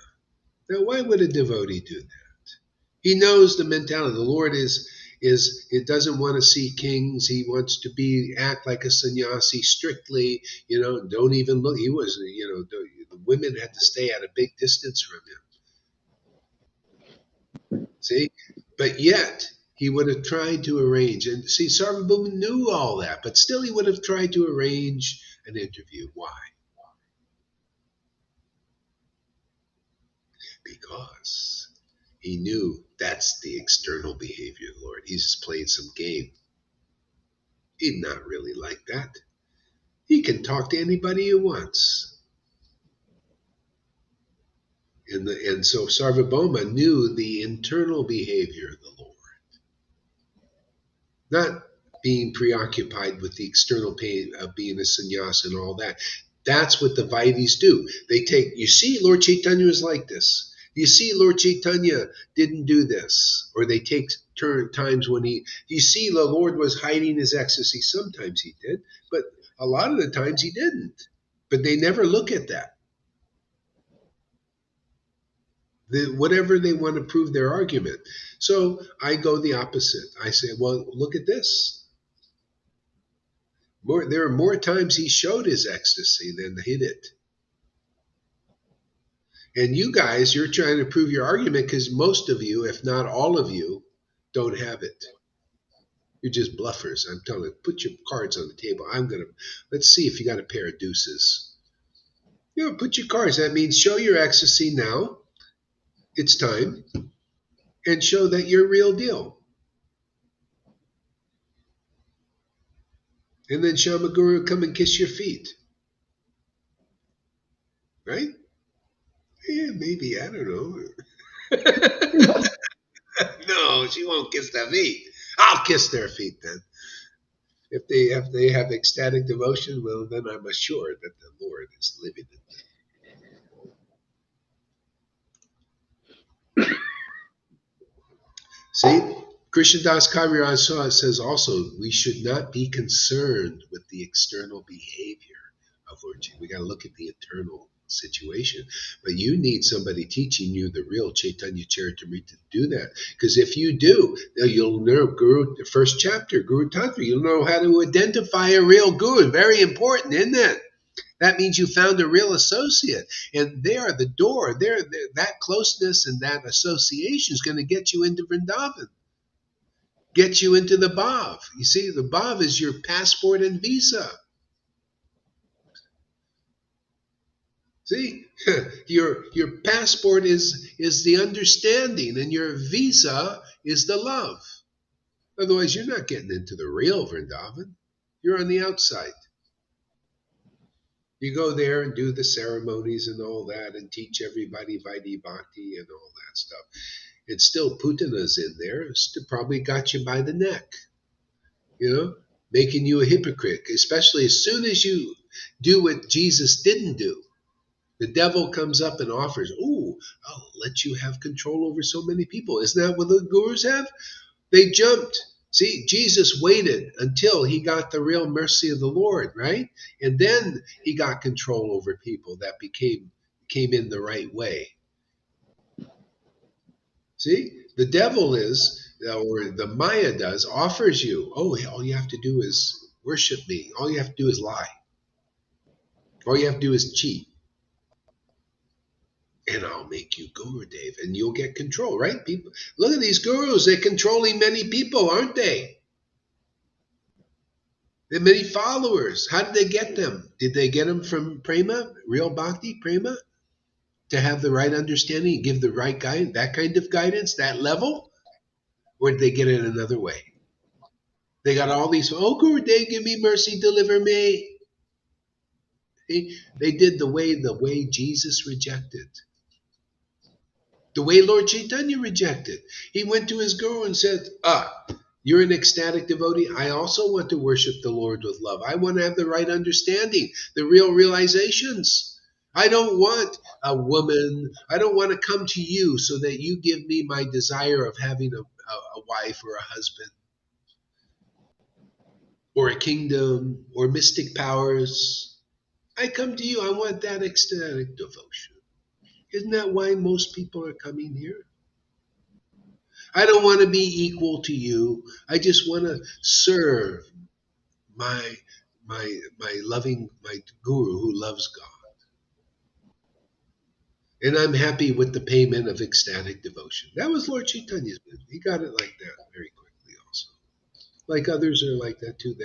Now, why would a devotee do that? He knows the mentality. The Lord is it doesn't want to see kings. He wants to act like a sannyasi strictly. You know, don't even look. He was, you know, the women had to stay at a big distance from him. See, but yet he would have tried to arrange. And see, Sarvabhauma knew all that, but still he would have tried to arrange an interview. Why? Because he knew that's the external behavior of the Lord. He's just playing some game. He'd not really like that. He can talk to anybody he wants. And so Sarvabhauma knew the internal behavior of the Lord, not being preoccupied with the external pain of being a sannyas and all that. That's what the Vaidhis do. They take, you see, Lord Caitanya is like this. You see, Lord Caitanya didn't do this. Or they take times when you see the Lord was hiding his ecstasy. Sometimes he did, but a lot of the times he didn't. But they never look at that. Whatever they want to prove their argument. So I go the opposite. I say, well, look at this. There are more times he showed his ecstasy than hid it. And you guys, you're trying to prove your argument because most of you, if not all of you, don't have it. You're just bluffers. I'm telling you, put your cards on the table. Let's see if you got a pair of deuces. You know, put your cards. That means show your ecstasy now. It's time. And show that you're real deal. And then Shamaguru will come and kiss your feet. Right? Yeah, maybe. I don't know. No, she won't kiss their feet. I'll kiss their feet then. If they have ecstatic devotion, well, then I'm assured that the Lord is living in them. See, Krishnadas Kaviraj says also, we should not be concerned with the external behavior of Lord Jesus. We got to look at the internal situation. But you need somebody teaching you the real Chaitanya Charitamrita to do that. Because if you do, you'll know the first chapter, Guru Tantra, you'll know how to identify a real guru. Very important, isn't it? That means you found a real associate. And they are the door. That closeness and that association is going to get you into Vrindavan. Get you into the Bhav. You see, the Bhav is your passport and visa. See, your passport is the understanding, and your visa is the love. Otherwise, you're not getting into the real Vrindavan. You're on the outside. You go there and do the ceremonies and all that, and teach everybody Vaidhi Bhakti and all that stuff. And still, Putana's in there. Still probably got you by the neck. You know, making you a hypocrite, especially as soon as you do what Jesus didn't do. The devil comes up and offers, I'll let you have control over so many people. Isn't that what the gurus have? They jumped. See, Jesus waited until he got the real mercy of the Lord, right? And then he got control over people that came in the right way. See, the devil is or the Maya does, offers you, oh, all you have to do is worship me. All you have to do is lie. All you have to do is cheat. And I'll make you guru, Dave, and you'll get control, right? People, look at these gurus. They're controlling many people, aren't they? They have many followers. How did they get them? Did they get them from prema, real bhakti, prema, to have the right understanding, give the right guidance, that kind of guidance, that level? Or did they get it another way? They got all these, oh, Guru Day, give me mercy, deliver me. They did the way Jesus rejected. The way Lord Caitanya rejected. He went to his guru and said, you're an ecstatic devotee. I also want to worship the Lord with love. I want to have the right understanding, the real realizations. I don't want a woman. I don't want to come to you so that you give me my desire of having a wife or a husband or a kingdom or mystic powers. I come to you. I want that ecstatic devotion. Isn't that why most people are coming here? I don't want to be equal to you. I just want to serve my my guru who loves God. And I'm happy with the payment of ecstatic devotion. That was Lord Chaitanya's business. He got it like that very quickly also. Like others are like that too.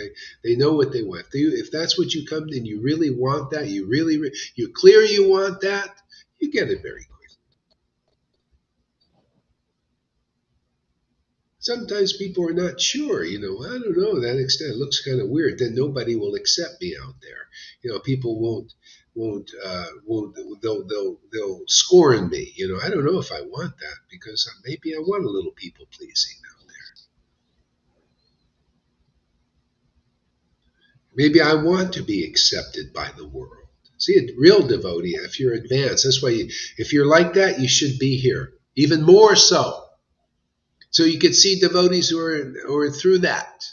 They know what they want. If that's what you come and you really want that, you're clear you want that, you get it very quickly. Sometimes people are not sure, I don't know, that extent looks kind of weird. Then nobody will accept me out there. People won't they'll scorn me. I don't know if I want that because maybe I want a little people pleasing out there. Maybe I want to be accepted by the world. See, a real devotee, if you're advanced, that's why if you're like that, you should be here. Even more so. So you can see devotees who are through that.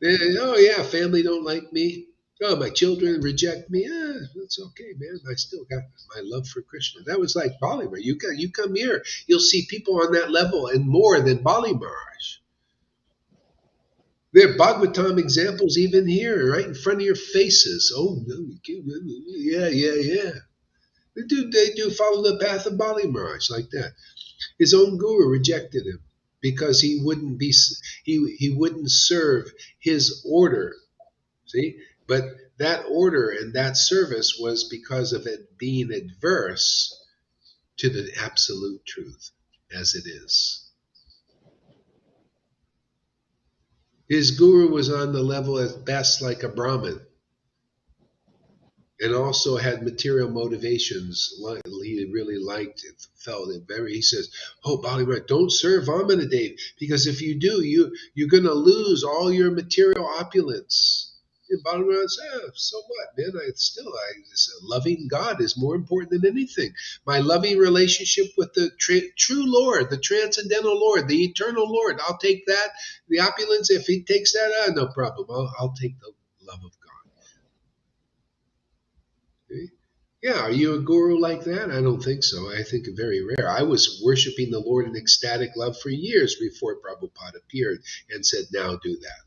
Oh yeah, family don't like me. Oh, my children reject me. That's okay, man. I still got my love for Krishna. That was like Bali Maharaj. You come here, you'll see people on that level and more than Bali Maharaj. There are Bhagavatam examples even here, right in front of your faces. Oh no, yeah. They do follow the path of Bali Maharaj like that. His own guru rejected him because he wouldn't serve his order. See, but that order and that service was because of it being adverse to the absolute truth as it is. His guru was on the level at best like a Brahmin and also had material motivations. He really liked it, felt it very. He says, "Oh, Bali Maharaj, don't serve Vamanadev because if you do, you're going to lose all your material opulence." And Bali Maharaj said, "So what, man? Loving God is more important than anything. My loving relationship with the true Lord, the transcendental Lord, the eternal Lord. I'll take that. The opulence, if He takes that, no problem. I'll take the love of God." Yeah, are you a guru like that? I don't think so. I think very rare. I was worshiping the Lord in ecstatic love for years before Prabhupada appeared and said, now do that.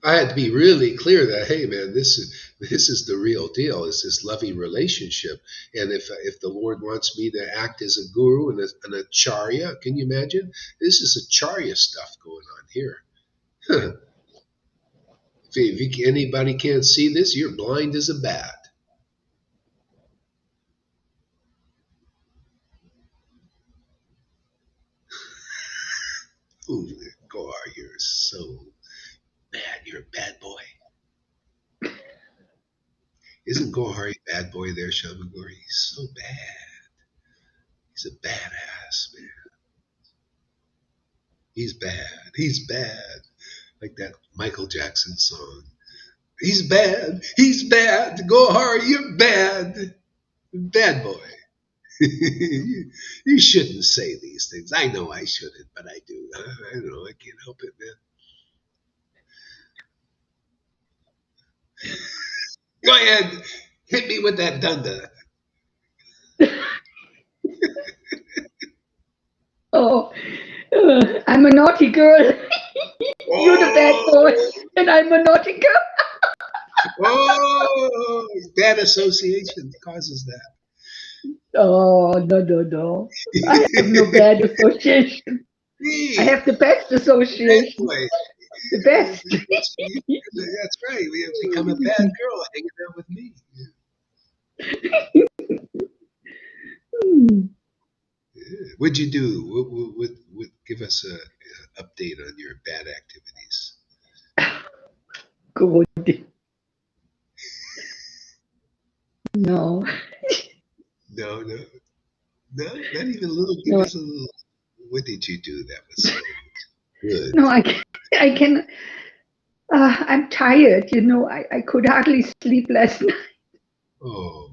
I had to be really clear that, hey man, this is the real deal. It's this loving relationship. And if the Lord wants me to act as a guru and an acharya, can you imagine? This is acharya stuff going on here. If anybody can't see this, you're blind as a bat. Ooh, Gohar, you're so bad. You're a bad boy. Isn't Gohar a bad boy there, Shamagori? He's so bad. He's a badass, man. He's bad. He's bad. Like that Michael Jackson song. He's bad. He's bad. Gohar, you're bad. Bad boy. You shouldn't say these things. I know I shouldn't, but I do. I don't know. I can't help it, man. Go ahead. Hit me with that dunda. Oh, I'm a naughty girl. You're the bad boy, and I'm a naughty girl. Oh, bad association causes that. Oh, no. I have no bad association. I have the best Bad association. boy. The best. That's right. We have become a bad girl hanging out with me. Yeah. What'd you do? What give us a update on your bad activities? Good. No. No, not even a little. Give No. us a little. What did you do that was so good? No, I can. I'm tired. I could hardly sleep last night, Oh,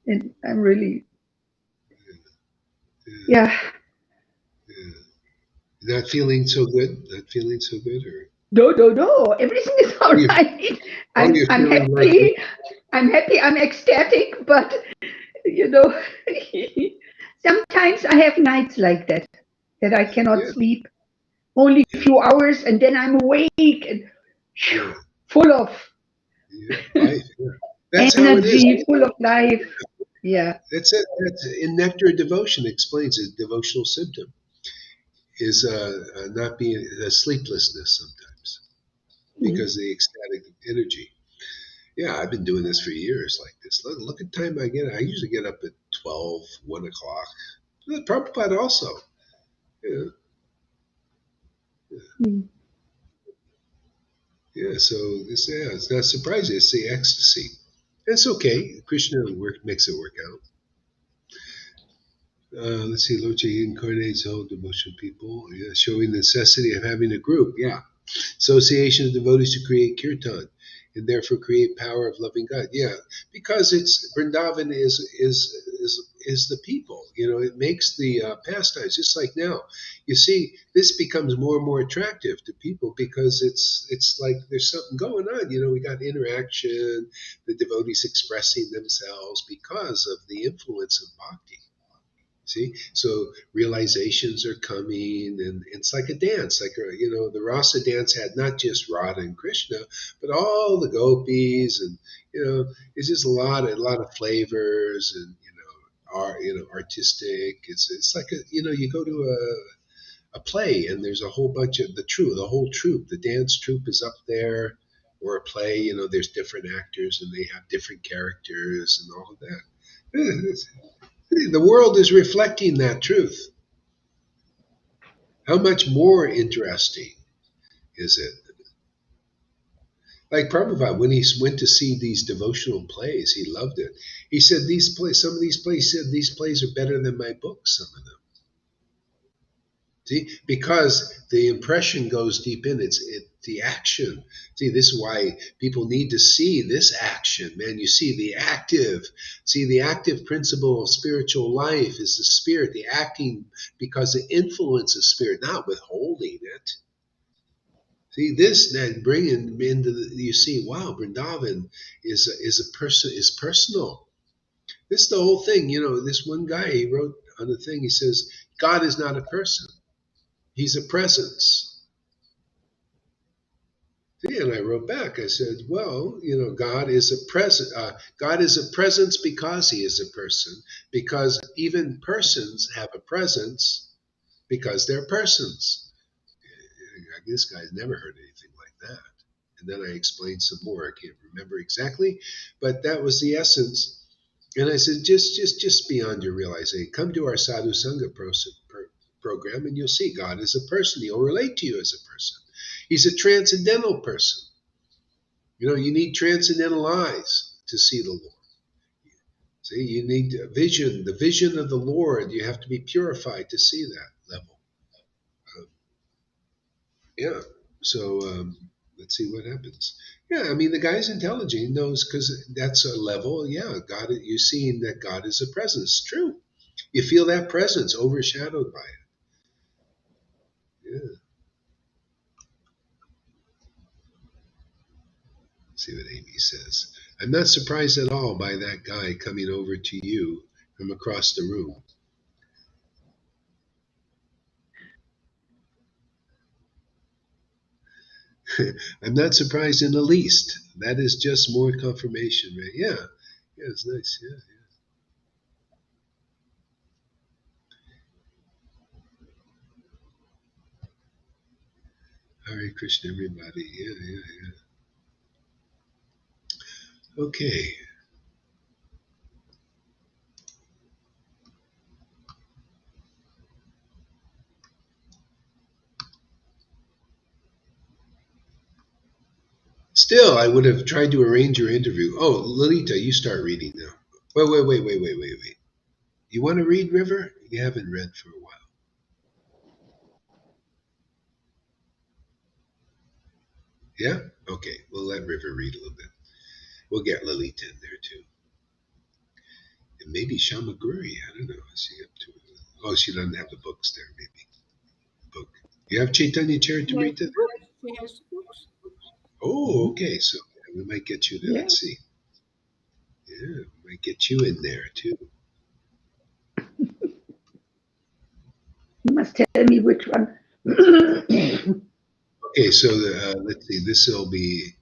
and I'm really, yeah, yeah. yeah. Not feeling so good. Not feeling so good, or No. Everything is all you, right. oh, I'm you're I'm feeling like happy. I'm happy. I'm ecstatic. But you know, sometimes I have nights like that I cannot yeah, sleep. Only a yeah, few hours, and then I'm awake and yeah, full of yeah. Life. Yeah. That's how it is. energy, full of life. Yeah. That's it. That's in Nectar Devotion explains a devotional symptom is not being sleeplessness sometimes Mm. because of the ecstatic energy. Yeah, I've been doing this for years like this. Look at time I get. I usually get up at 12, 1 o'clock. Prabhupada also. Yeah, Mm. yeah. So it's not surprising. It's the ecstasy. It's okay. Krishna makes it work out. Let's see, Loche incarnates all devotional people, yeah, showing the necessity of having a group. Yeah, association of devotees to create kirtan and therefore create power of loving God. Yeah, because it's Vrindavan is the people. It makes the pastimes just like now. You see, this becomes more and more attractive to people because it's like there's something going on. We got interaction, the devotees expressing themselves because of the influence of bhakti. See, so realizations are coming, and it's like a dance. Like the Rasa dance had not just Radha and Krishna, but all the gopis, and it's just a lot of flavors, and artistic. It's like you go to a play, and there's a whole bunch of the whole troupe. The dance troupe is up there, or a play. There's different actors, and they have different characters, and all of that. The world is reflecting that truth. How much more interesting is it? Like Prabhupada, when he went to see these devotional plays, he loved it. He said some of these plays, he said these plays are better than my books. Some of them, see, because the impression goes deep in. The action. See, this is why people need to see this action, man. You see the active principle of spiritual life is the spirit, the acting, because it influences spirit, not withholding it. See this, then bringing into you see, wow, Vrindavan is a person is personal. This is the whole thing. This one guy, he wrote on the thing. He says, God is not a person; He's a presence. See, and I wrote back. I said, well, God is a present. God is a presence because He is a person. Because even persons have a presence because they're persons. This guy's never heard anything like that. And then I explained some more. I can't remember exactly, but that was the essence. And I said, just beyond your realization, come to our Sadhu Sangha program, and you'll see God is a person. He'll relate to you as a person. He's a transcendental person. You need transcendental eyes to see the Lord. See, you need a vision, the vision of the Lord. You have to be purified to see that level. Yeah. So let's see what happens. Yeah, I mean the guy's intelligent. He knows because that's a level. Yeah, God. You're seeing that God is a presence. True. You feel that presence overshadowed by it. Yeah. See what Amy says. I'm not surprised at all by that guy coming over to you from across the room. I'm not surprised in the least. That is just more confirmation, right? Yeah, yeah, it's nice. Yeah, yeah. Hare Krishna, everybody. Yeah, yeah, yeah. Okay. Still, I would have tried to arrange your interview. Oh, Lalita, you start reading now. Wait. You want to read, River? You haven't read for a while. Yeah? Okay, we'll let River read a little bit. We'll get Lalita in there too. And maybe Shamaguri. I don't know. Is she up to it? Oh, she doesn't have the books there, maybe. Book. You have Chaitanya He has Charitamrita there? books. He has books. Oh, okay. So we might get you there. Yeah. Let's see. Yeah, we might get you in there too. You must tell me which one. Okay, so let's see. This will be.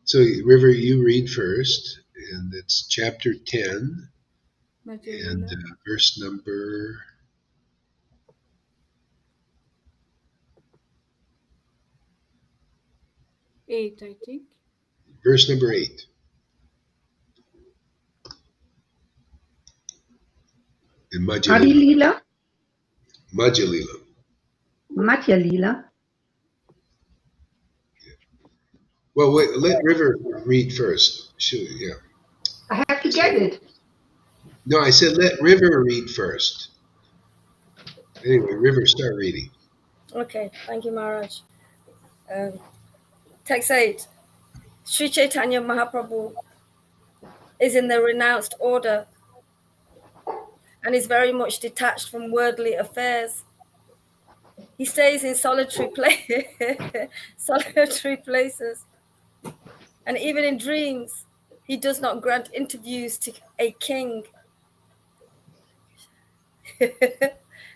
So, River, you read first, and it's chapter 10 and Majalila. verse number 8, I think. verse number 8. In Adi Majalila. Lila, Majalila. Matya Lila. Well, wait, let River read first. Shoot, yeah. I have to get So, it. no, I said let River read first. Anyway, River, start reading. Okay, thank you, Maharaj. Text 8. Sri Chaitanya Mahaprabhu is in the renounced order and is very much detached from worldly affairs. He stays in solitary places, and even in dreams, he does not grant interviews to a king.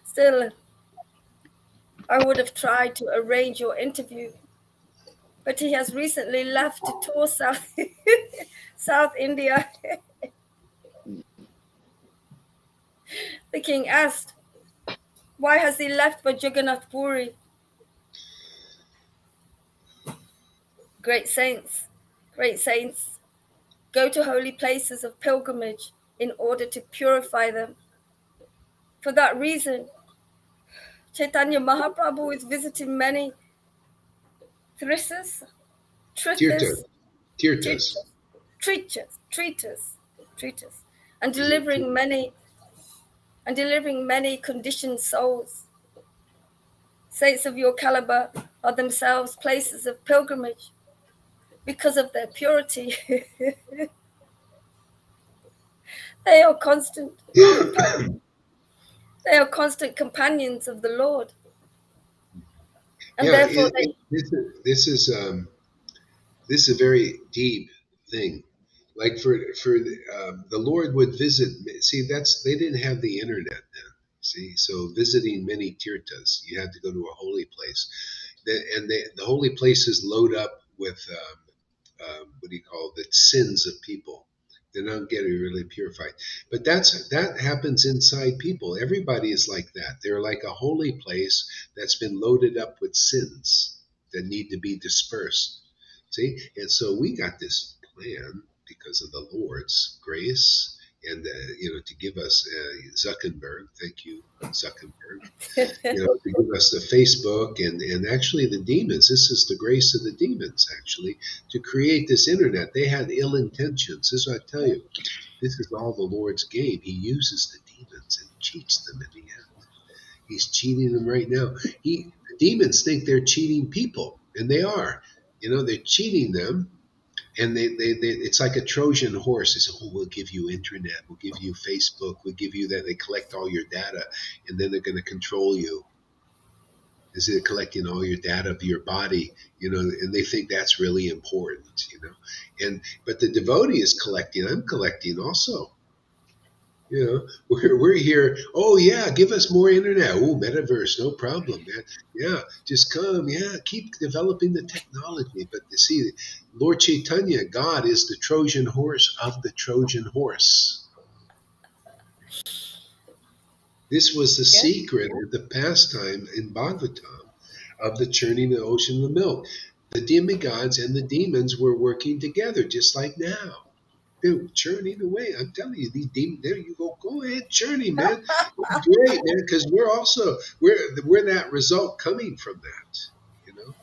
Still, I would have tried to arrange your interview, but he has recently left to tour South India. The king asked, "Why has he left for Jagannath Puri?" Great saints go to holy places of pilgrimage in order to purify them. For that reason, Chaitanya Mahaprabhu is visiting many thrisas, Tirtas. treaters, Tirtas. and Is it delivering many conditioned souls. Saints of your caliber are themselves places of pilgrimage because of their purity. They are constant companions of the Lord, and Yeah, therefore this is this is a very deep thing. Like the Lord would visit. See, that's they didn't have the internet then. See, so visiting many tirtas, you had to go to a holy place, the holy places load up with what do you call it, the sins of people. They're not getting really purified, but that happens inside people. Everybody is like that. They're like a holy place that's been loaded up with sins that need to be dispersed. See, and so we got this plan because of the Lord's grace, and to give us Zuckerberg. Thank you, Zuckerberg. To give us the Facebook and actually the demons. This is the grace of the demons, actually, to create this internet. They had ill intentions. This is what I tell you. This is all the Lord's game. He uses the demons and cheats them in the end. He's cheating them right now. The demons think they're cheating people, and they are. They're cheating them, and they it's like a Trojan horse. They say, "Oh, we'll give you internet, we'll give you Facebook, we'll give you that." They collect all your data, and then they're going to control you. Is it collecting all your data of your body, and they think that's really important, but the devotee is collecting. I'm collecting also. You know, we're here. Oh yeah, give us more internet. Oh, metaverse, no problem, man. Yeah, just come. Yeah, keep developing the technology. But you see, Lord Caitanya, God is the Trojan horse of the Trojan horse. This was the secret of the pastime in Bhagavatam of the churning the ocean of milk. The demigods and the demons were working together, just like now. They were churning away. I'm telling you, these demons. There you go. Go ahead, churning, man. It's great, man, because we're that result coming from that. You know,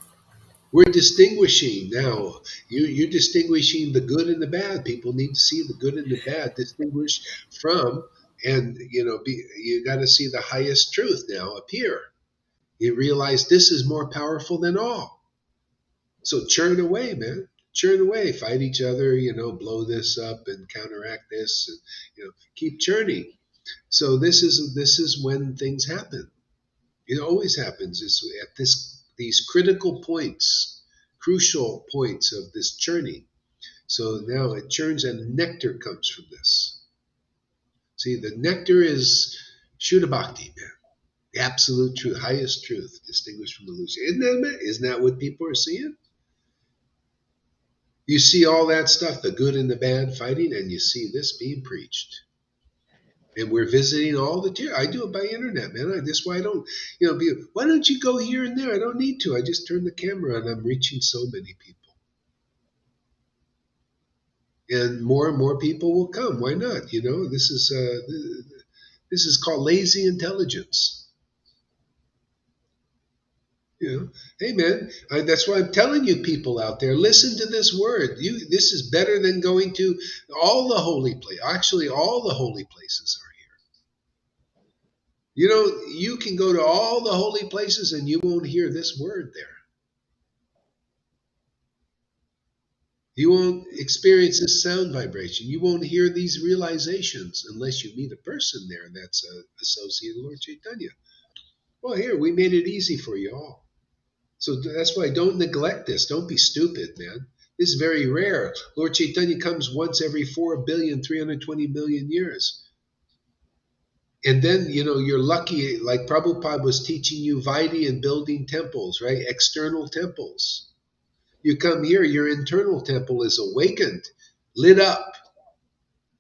we're distinguishing now. You're distinguishing the good and the bad. People need to see the good and the bad distinguished from, and you got to see the highest truth now appear. You realize this is more powerful than all. So churn away, man. Churn away. Fight each other. Blow this up and counteract this, and keep churning. So this is when things happen. It always happens. It's at these critical points, crucial points of this churning. So now it churns and nectar comes from this. See, the nectar is Shuddha Bhakti, man. The absolute truth, highest truth, distinguished from illusion. Isn't that what people are seeing? You see all that stuff, the good and the bad fighting, and you see this being preached. And we're visiting all the. I do it by internet, man. That's why I don't, why don't you go here and there? I don't need to. I just turn the camera on. I'm reaching so many people. And more people will come. Why not? This is called lazy intelligence. Hey man, that's why I'm telling you, people out there, listen to this word. This is better than going to all the holy places. Actually, all the holy places are here. You can go to all the holy places and you won't hear this word there. You won't experience this sound vibration. You won't hear these realizations unless you meet a person there that's associated with Lord Caitanya. Well, here, we made it easy for you all. So that's why don't neglect this. Don't be stupid, man. This is very rare. Lord Caitanya comes once every 4,320,000,000 years. And then, you're lucky, like Prabhupada was teaching you Vaidhi and building temples, right? External temples. You come here, your internal temple is awakened, lit up.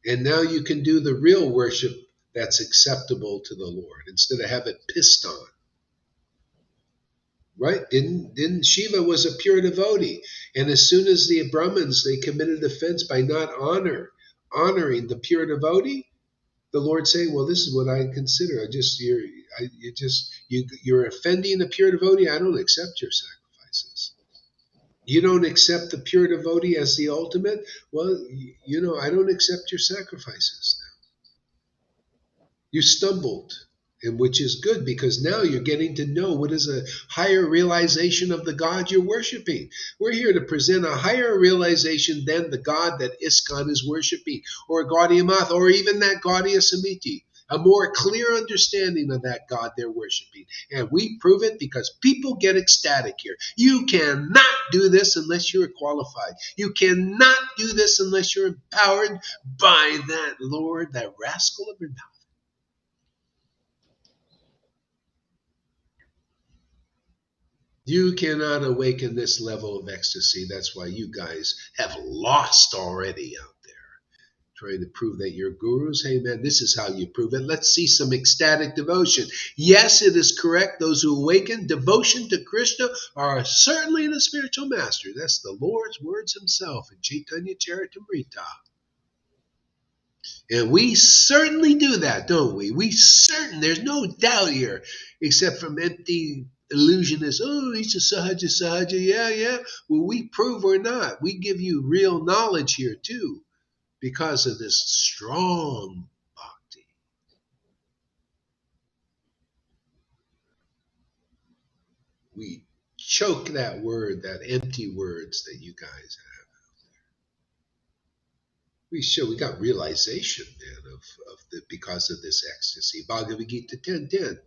And now you can do the real worship that's acceptable to the Lord instead of have it pissed on. Right? Didn't Shiva was a pure devotee, and as soon as the Brahmins they committed offense by not honoring the pure devotee, the Lord saying, "Well, this is what I consider. You're offending the pure devotee. I don't accept your sacrifices. You don't accept the pure devotee as the ultimate. Well, I don't accept your sacrifices now. You stumbled." And which is good because now you're getting to know what is a higher realization of the God you're worshiping. We're here to present a higher realization than the God that ISKCON is worshiping, or Gaudiya Math, or even that Gaudiya Samiti. A more clear understanding of that God they're worshiping. And we prove it because people get ecstatic here. You cannot do this unless you're qualified. You cannot do this unless you're empowered by that Lord, that rascal of Vrindavan. You cannot awaken this level of ecstasy. That's why you guys have lost already out there. Trying to prove that you're gurus. Hey man, this is how you prove it. Let's see some ecstatic devotion. Yes, it is correct. Those who awaken devotion to Krishna are certainly the spiritual master. That's the Lord's words himself in Chaitanya Charitamrita. And we certainly do that, don't we? There's no doubt here, except from empty illusionists. Oh, he's a sahaja. Yeah. Well, we prove we're not. We give you real knowledge here, too, because of this strong bhakti. We choke that word, that empty words that you guys have. We got realization, man, of because of this ecstasy. Bhagavad Gita 10:10.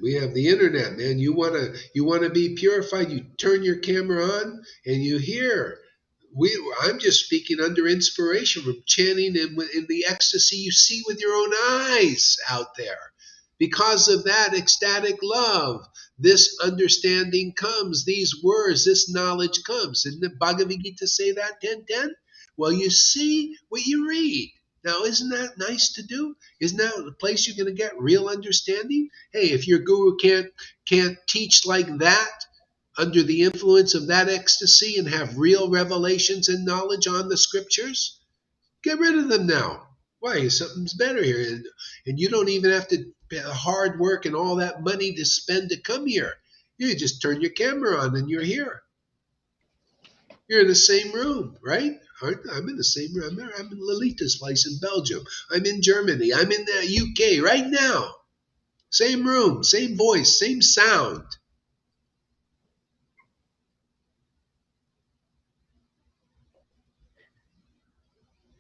We have the internet, man. You wanna be purified. You turn your camera on and you hear I'm just speaking under inspiration from chanting in the ecstasy you see with your own eyes out there. Because of that ecstatic love, this understanding comes, these words, this knowledge comes. Didn't the Bhagavad Gita say that, 10:10? Well, you see what you read. Now, isn't that nice to do? Isn't that the place you're going to get real understanding? Hey, if your guru can't teach like that, under the influence of that ecstasy, and have real revelations and knowledge on the scriptures, get rid of them now. Why? Something's better here. And you don't even have to hard work and all that money to spend to come here. You just turn your camera on and you're here. You're in the same room, right? I'm in the same room. I'm in Lolita's place in Belgium. I'm in Germany. I'm in the UK right now. Same room, same voice, same sound.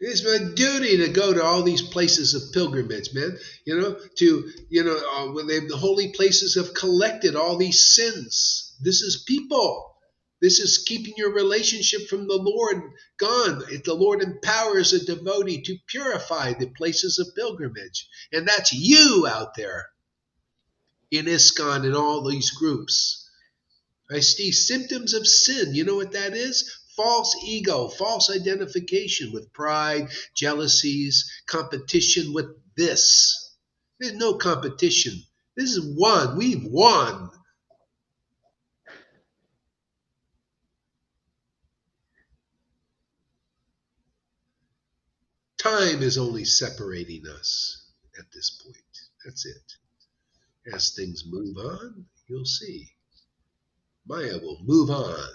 It's my duty to go to all these places of pilgrimage, man. When the holy places have collected all these sins. This is people. This is keeping your relationship from the Lord gone. If the Lord empowers a devotee to purify the places of pilgrimage, and that's you out there in ISKCON and all these groups. I see symptoms of sin. You know what that is? False ego, false identification with pride, jealousies, competition with this. There's no competition. This is one. We've won. Time is only separating us at this point. That's it. As things move on, you'll see. Maya will move on.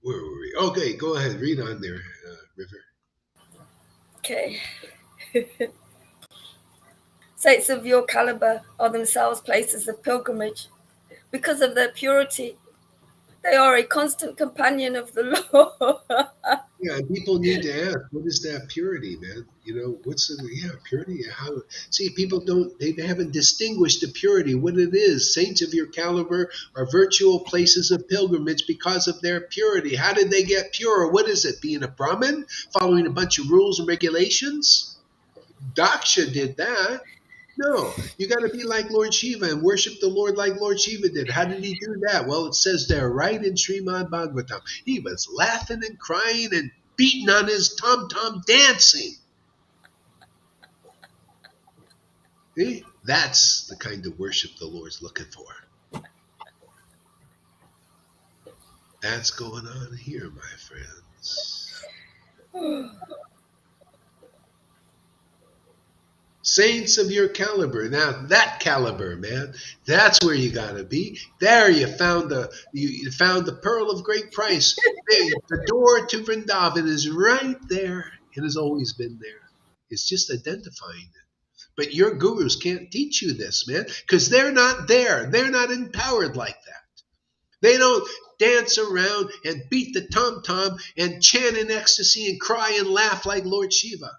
Where were we? Okay, go ahead. Read on there, River. Okay. Saints of your caliber are themselves places of pilgrimage. Because of their purity, they are a constant companion of the Lord. Yeah, people need to ask, what is that purity, man? What's the purity? How? See, people they haven't distinguished the purity, what it is. Saints of your caliber are virtual places of pilgrimage because of their purity. How did they get pure? What is it? Being a Brahmin, following a bunch of rules and regulations? Daksha did that. No, you got to be like Lord Shiva and worship the Lord like Lord Shiva did. How did he do that? Well, it says there right in Srimad Bhagavatam. He was laughing and crying and beating on his tom-tom dancing. See? That's the kind of worship the Lord's looking for. That's going on here, my friends. Saints of your caliber. Now that caliber, man, that's where you gotta be. There you found the pearl of great price. The door to Vrindavan is right there. It has always been there. It's just identifying it. But your gurus can't teach you this, man, because they're not there. They're not empowered like that. They don't dance around and beat the tom-tom and chant in ecstasy and cry and laugh like Lord Shiva,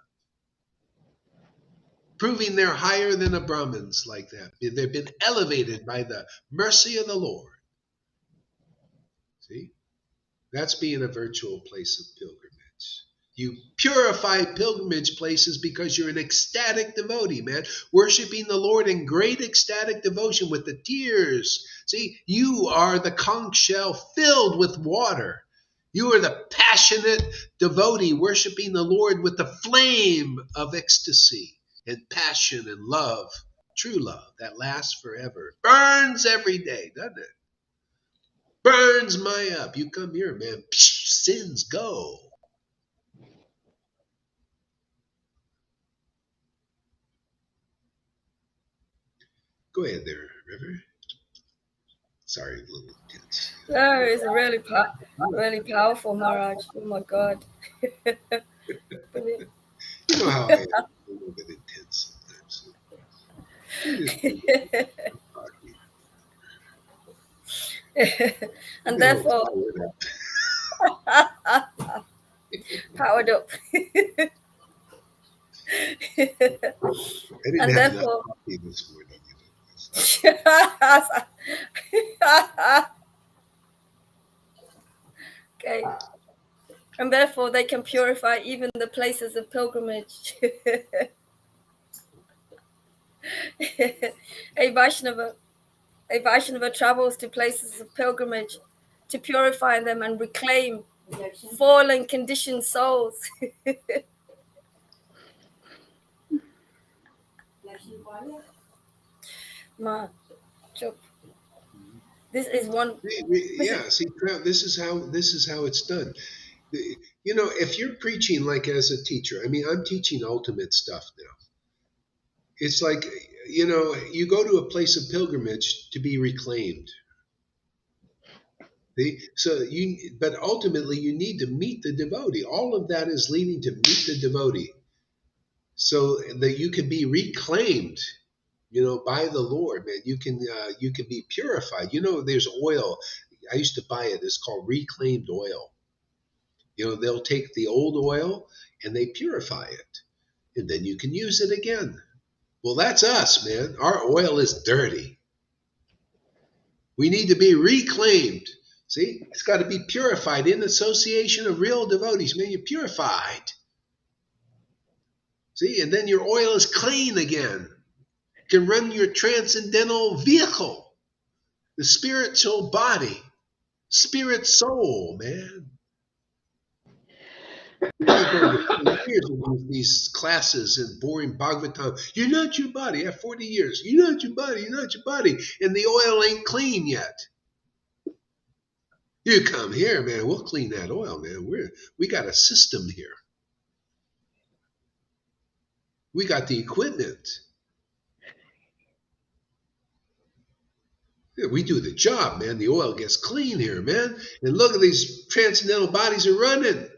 proving they're higher than the Brahmins like that. They've been elevated by the mercy of the Lord. See? That's being a virtual place of pilgrimage. You purify pilgrimage places because you're an ecstatic devotee, man, worshiping the Lord in great ecstatic devotion with the tears. See, you are the conch shell filled with water. You are the passionate devotee worshiping the Lord with the flame of ecstasy and passion and love, true love that lasts forever. Burns every day, doesn't it? Burns my up. You come here, man. Psh, sins go. Go ahead there, River. Sorry, a little intense. No, it's really powerful, Maharaj. Oh my God. You know how I am. A little bit intense sometimes. And therefore, powered up. I didn't And have enough therefore, coffee this morning. okay. And therefore, they can purify even the places of pilgrimage. a Vaishnava travels to places of pilgrimage to purify them and reclaim fallen, conditioned souls. Ma, chup. This is one. Yeah, see, this is how it's done. You know, if you're preaching like as a teacher, I mean, I'm teaching ultimate stuff now. It's like, you know, you go to a place of pilgrimage to be reclaimed. But ultimately you need to meet the devotee. All of that is leading to meet the devotee, so that you can be reclaimed, you know, by the Lord, man. You can be purified. You know, there's oil. I used to buy it. It's called reclaimed oil. You know, they'll take the old oil and they purify it, and then you can use it again. Well, that's us, man. Our oil is dirty. We need to be reclaimed. See, it's got to be purified in association of real devotees. Man, you're purified. See, and then your oil is clean again. You can run your transcendental vehicle, the spiritual body, spirit soul, man. I go to years of these classes and boring Bhagavatam. You're not your body. I have 40 years. You're not your body. You're not your body. And the oil ain't clean yet. You come here, man. We'll clean that oil, man. We got a system here. We got the equipment. Yeah, we do the job, man. The oil gets clean here, man. And look at these transcendental bodies are running.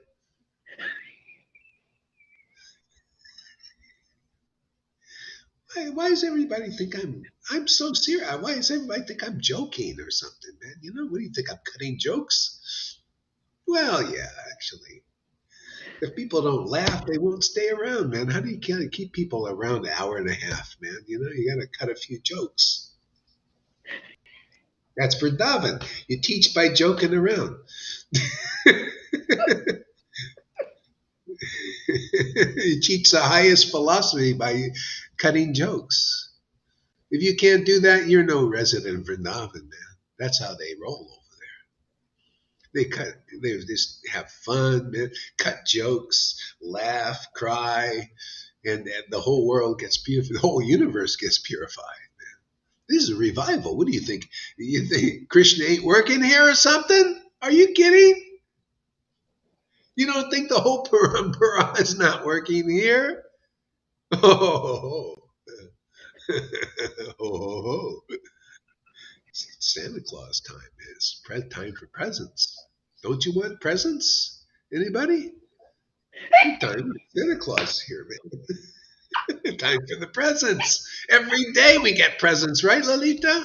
Why does everybody think I'm so serious? Why does everybody think I'm joking or something, man? You know, what do you think? I'm cutting jokes? Well, yeah, actually. If people don't laugh, they won't stay around, man. How do you keep people around an hour and a half, man? You know, you got to cut a few jokes. That's for Davin. You teach by joking around. You teach the highest philosophy by cutting jokes. If you can't do that, you're no resident Vrindavan, man. That's how they roll over there. They just have fun, man. Cut jokes, laugh, cry, and the whole world gets purified. The whole universe gets purified, man. This is a revival. What do you think? You think Krishna ain't working here or something? Are you kidding? You don't think the whole parampara is not working here? Oh, oh, it's Santa Claus time. It's time for presents. Don't you want presents? Anybody? Time Santa Claus here, man. Time for the presents. Every day we get presents, right, Lalita?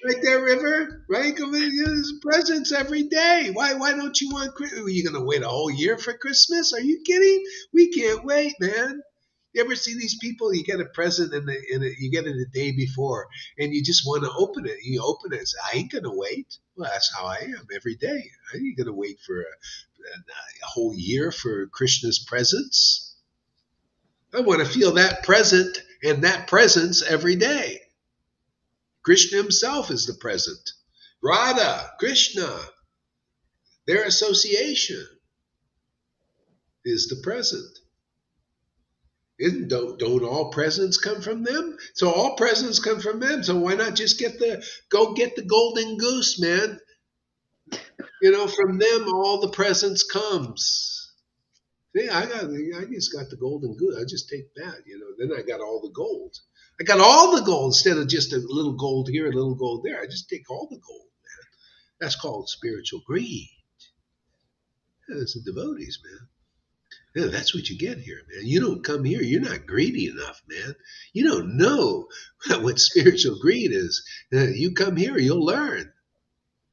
Right there, River. Right? There's presents every day. Why don't you want Christmas? Are you going to wait a whole year for Christmas? Are you kidding? We can't wait, man. You ever see these people? You get a present and you get it the day before, and you just want to open it. You open it and say, I ain't going to wait. Well, that's how I am every day. I ain't going to wait for a whole year for Krishna's presents. I want to feel that present and that presence every day. Krishna himself is the present. Radha, Krishna, their association is the present. Don't all presents come from them? So all presents come from them. So why not just get the golden goose, man? You know, from them all the presents comes. See, I just got the golden goose. I just take that, you know. Then I got all the gold. I got all the gold instead of just a little gold here, a little gold there. I just take all the gold, man. That's called spiritual greed. Yeah, it's the devotees, man. Yeah, that's what you get here, man. You don't come here. You're not greedy enough, man. You don't know what spiritual greed is. You come here, you'll learn.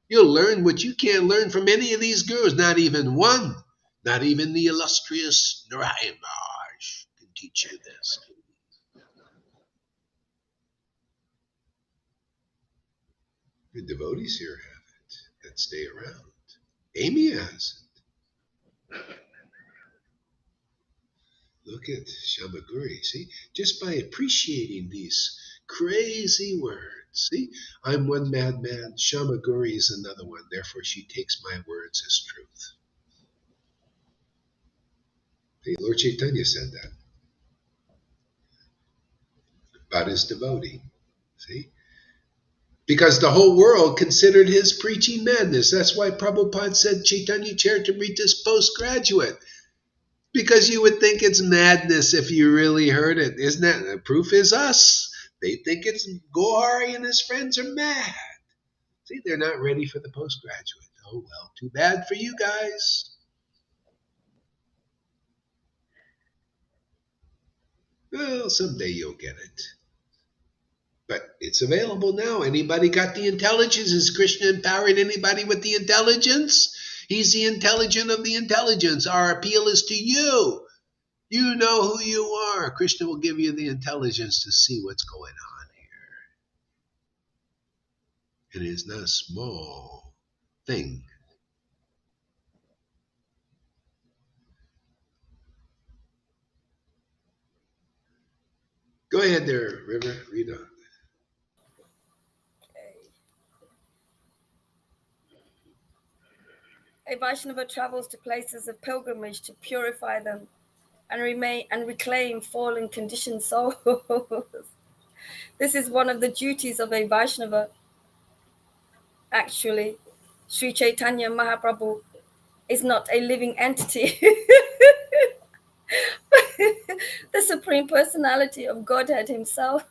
You'll learn what you can't learn from any of these gurus, not even one. Not even the illustrious Narayan Maharaj can teach you this. The devotees here have it that stay around. Amy has it. Look at Shamaguri, see? Just by appreciating these crazy words. See? I'm one madman, Shamaguri is another one, therefore she takes my words as truth. See, Lord Caitanya said that about his devotee. See? Because the whole world considered his preaching madness. That's why Prabhupada said Chaitanya Charitamrita's postgraduate. Because you would think it's madness if you really heard it. Isn't that? The proof is us. They think it's Gohari and his friends are mad. See, they're not ready for the postgraduate. Oh, well, too bad for you guys. Well, someday you'll get it. But it's available now. Anybody got the intelligence? Is Krishna empowering anybody with the intelligence? He's the intelligent of the intelligence. Our appeal is to you. You know who you are. Krishna will give you the intelligence to see what's going on here. It is not a small thing. Go ahead there, River. Read on. A Vaishnava travels to places of pilgrimage to purify them and reclaim fallen conditioned souls. This is one of the duties of a Vaishnava. Actually, Sri Chaitanya Mahaprabhu is not a living entity. The Supreme Personality of Godhead himself.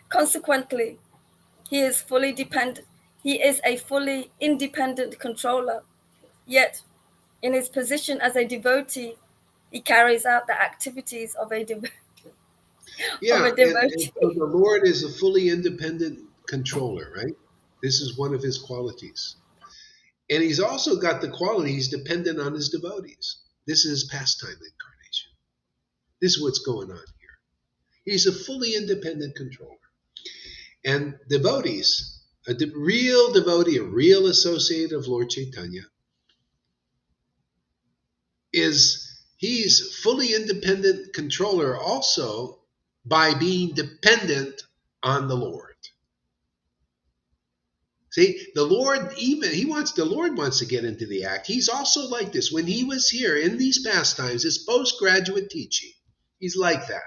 Consequently, he is a fully independent controller. Yet, in his position as a devotee, he carries out the activities of a devotee. Yeah, and so the Lord is a fully independent controller, right? This is one of his qualities. And he's also got the quality, he's dependent on his devotees. This is his pastime incarnation. This is what's going on here. He's a fully independent controller. And devotees, real devotee, a real associate of Lord Caitanya, he's fully independent controller also by being dependent on the Lord. See, the Lord wants to get into the act. He's also like this. When he was here in these pastimes, his postgraduate teaching, he's like that.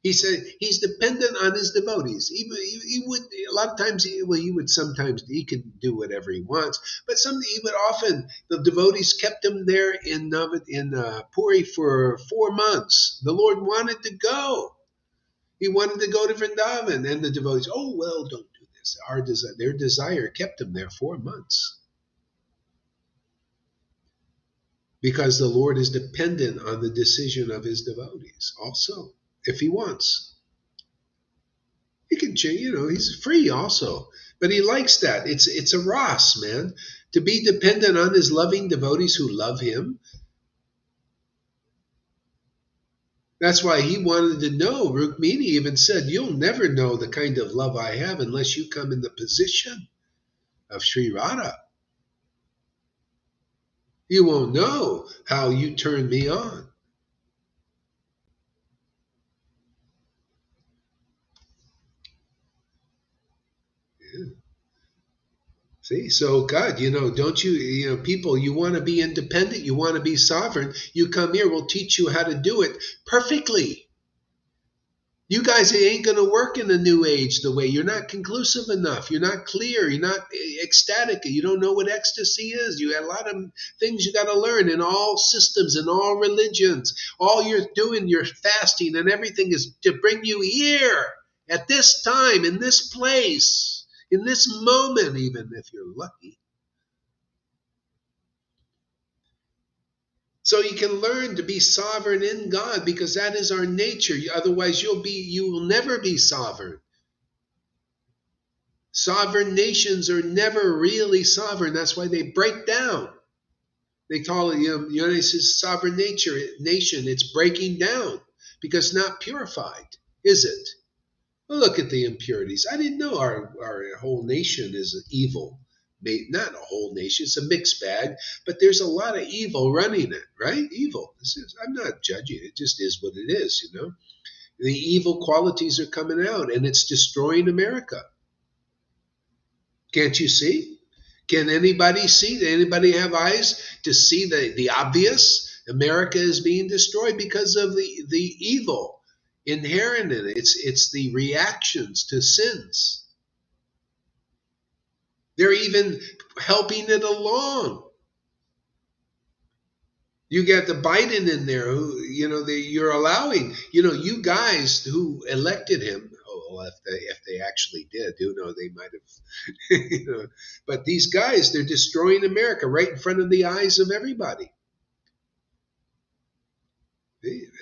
He said he's dependent on his devotees. He would a lot of times. He could do whatever he wants, but the devotees kept him there in Puri for 4 months. The Lord wanted to go. He wanted to go to Vrindavan, and the devotees, oh well, don't do this. Their desire kept him there 4 months. Because the Lord is dependent on the decision of his devotees also, if he wants. He can change, he's free also. But he likes that. It's a ras, man. To be dependent on his loving devotees who love him. That's why he wanted to know. Rukmini even said, you'll never know the kind of love I have unless you come in the position of Sri Radha. You won't know how you turn me on. Yeah. See, so God, don't you, people, you want to be independent, you want to be sovereign, you come here, we'll teach you how to do it perfectly. You guys ain't going to work in the new age the way. You're not conclusive enough. You're not clear. You're not ecstatic. You don't know what ecstasy is. You got a lot of things you got to learn in all systems, in all religions. All you're doing, you're fasting and everything is to bring you here at this time, in this place, in this moment, even if you're lucky. So you can learn to be sovereign in God because that is our nature. Otherwise, you will never be sovereign. Sovereign nations are never really sovereign. That's why they break down. They call it, the United States sovereign nation. It's breaking down because it's not purified, is it? Well, look at the impurities. I didn't know our whole nation is evil. Not a whole nation, it's a mixed bag, but there's a lot of evil running it, right? Evil. I'm not judging. It just is what it is, The evil qualities are coming out, and it's destroying America. Can't you see? Can anybody see? Does anybody have eyes to see the obvious? America is being destroyed because of the evil inherent in it. It's the reactions to sins. They're even helping it along. You got the Biden in there who, you're allowing, you guys who elected him. Oh, well, if they actually did, they might have, But these guys, they're destroying America right in front of the eyes of everybody.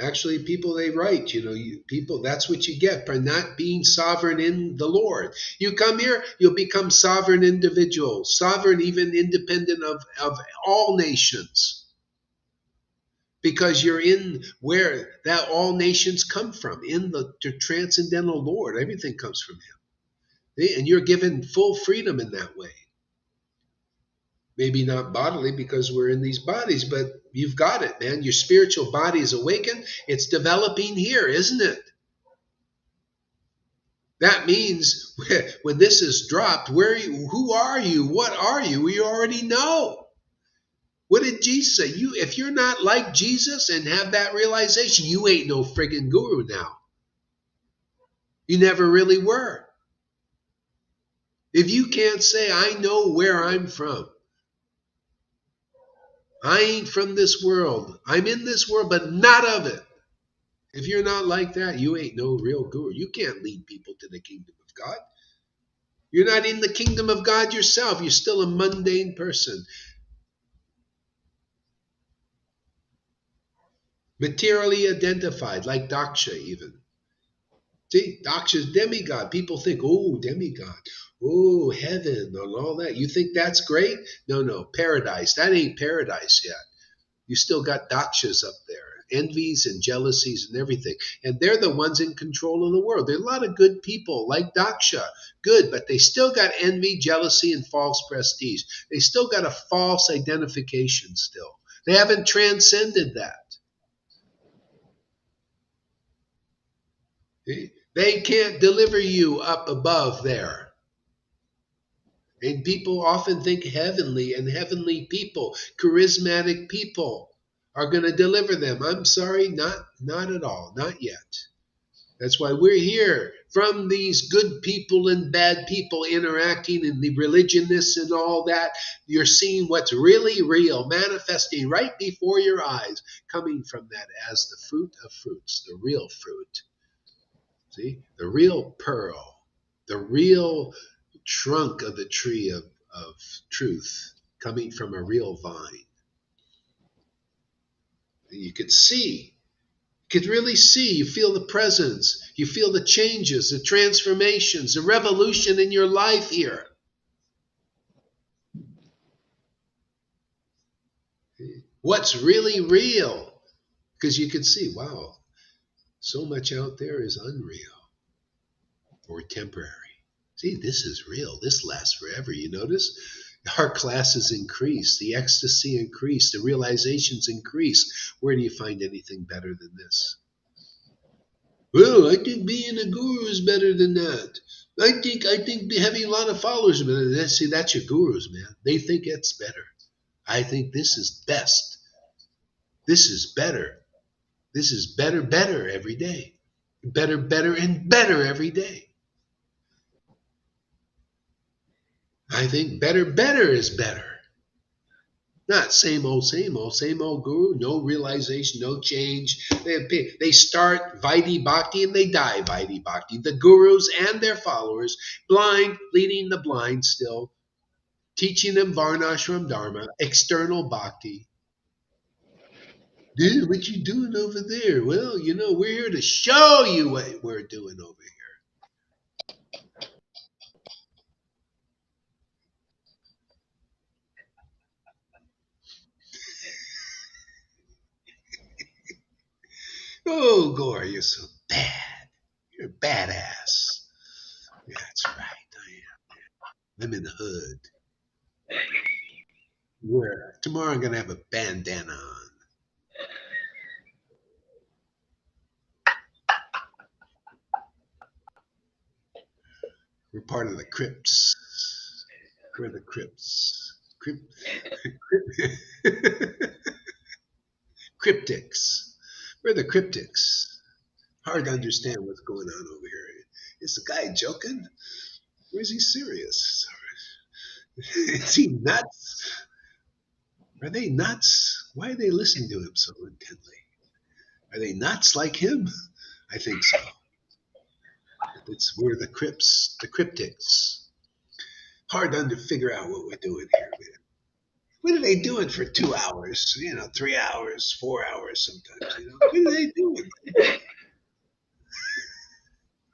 Actually, people, they write, people, that's what you get for not being sovereign in the Lord. You come here, you'll become sovereign individuals, sovereign, even independent of all nations. Because you're in where that all nations come from, in the transcendental Lord. Everything comes from Him. And you're given full freedom in that way. Maybe not bodily because we're in these bodies, but you've got it, man. Your spiritual body is awakened. It's developing here, isn't it? That means when this is dropped, who are you? What are you? We already know. What did Jesus say? If you're not like Jesus and have that realization, you ain't no friggin' guru now. You never really were. If you can't say, I know where I'm from. I ain't from this world. I'm in this world, but not of it. If you're not like that, you ain't no real guru. You can't lead people to the kingdom of God. You're not in the kingdom of God yourself. You're still a mundane person. Materially identified, like Daksha even. See, Daksha's demigod. People think, oh, demigod. Oh, heaven and all that. You think that's great? No, paradise. That ain't paradise yet. You still got Dakshas up there, envies and jealousies and everything. And they're the ones in control of the world. There are a lot of good people like Daksha. Good, but they still got envy, jealousy, and false prestige. They still got a false identification still. They haven't transcended that. They can't deliver you up above there. And people often think heavenly and heavenly people, charismatic people are going to deliver them. I'm sorry, not at all, not yet. That's why we're here from these good people and bad people interacting in the religionness and all that. You're seeing what's really real, manifesting right before your eyes, coming from that as the fruit of fruits, the real fruit. See, the real pearl, the real trunk of the tree of truth coming from a real vine. You could see, you could really see, you feel the presence, you feel the changes, the transformations, the revolution in your life here. What's really real? Because you can see, wow, so much out there is unreal or temporary. See, this is real. This lasts forever. You notice? Our classes increase, the ecstasy increase, the realizations increase. Where do you find anything better than this? Well, I think being a guru is better than that. I think having a lot of followers is better than that. See, that's your gurus, man. They think it's better. I think this is best. This is better. This is better every day. Better, and better every day. I think better is better. Not same old guru, no realization, no change. They start Vaidhi Bhakti and they die Vaidhi Bhakti. The gurus and their followers, blind, leading the blind still, teaching them Varnashram Dharma, external Bhakti. Dude, what you doing over there? Well, we're here to show you what we're doing over here. Oh, Gore, you're so bad. You're a badass. Yeah, that's right. I am. I'm in the hood. Where tomorrow I'm gonna have a bandana on. We're part of the Crips. We're the Crips. Cryptics. We're the cryptics. Hard to understand what's going on over here. Is the guy joking? Or is he serious? Is he nuts? Are they nuts? Why are they listening to him so intently? Are they nuts like him? I think so. We're the Crips, the cryptics. Hard to figure out what we're doing here, man. What are they doing for 2 hours? 3 hours, 4 hours sometimes. What are they doing?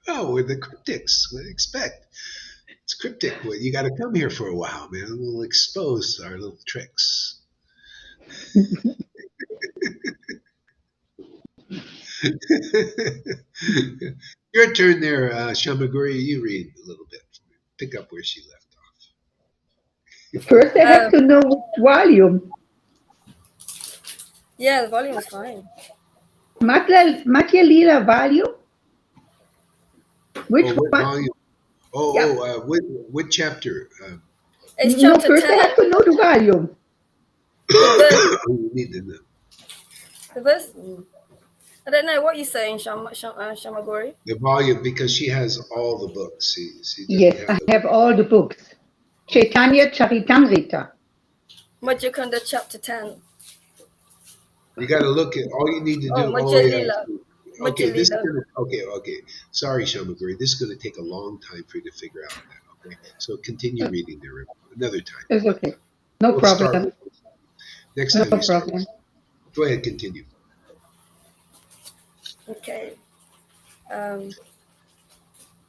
Oh, we're the cryptics. What do you expect? It's cryptic. Well, you got to come here for a while, man. We'll expose our little tricks. Your turn there, Shamaguri. You read a little bit. Pick up where she left off. First, I have to know which volume. Yeah, the volume is fine. Matya Lila volume? Which what one? volume? What chapter? It's No, chapter first 10. I have to know the volume. You need to know. The verse? I don't know what you're saying, Shamagori. The volume, because she has all the books. She Yes, I have all the books. Chaitanya Charitamrita. Madhukanda chapter 10. You got to look at all you need to do. Madhya Lila. Okay, this is gonna, okay. Sorry, Shamaguri. This is going to take a long time for you to figure out that. Okay, so continue reading there another time. It's okay. No problem. Next time. No problem. Go ahead, continue. Okay.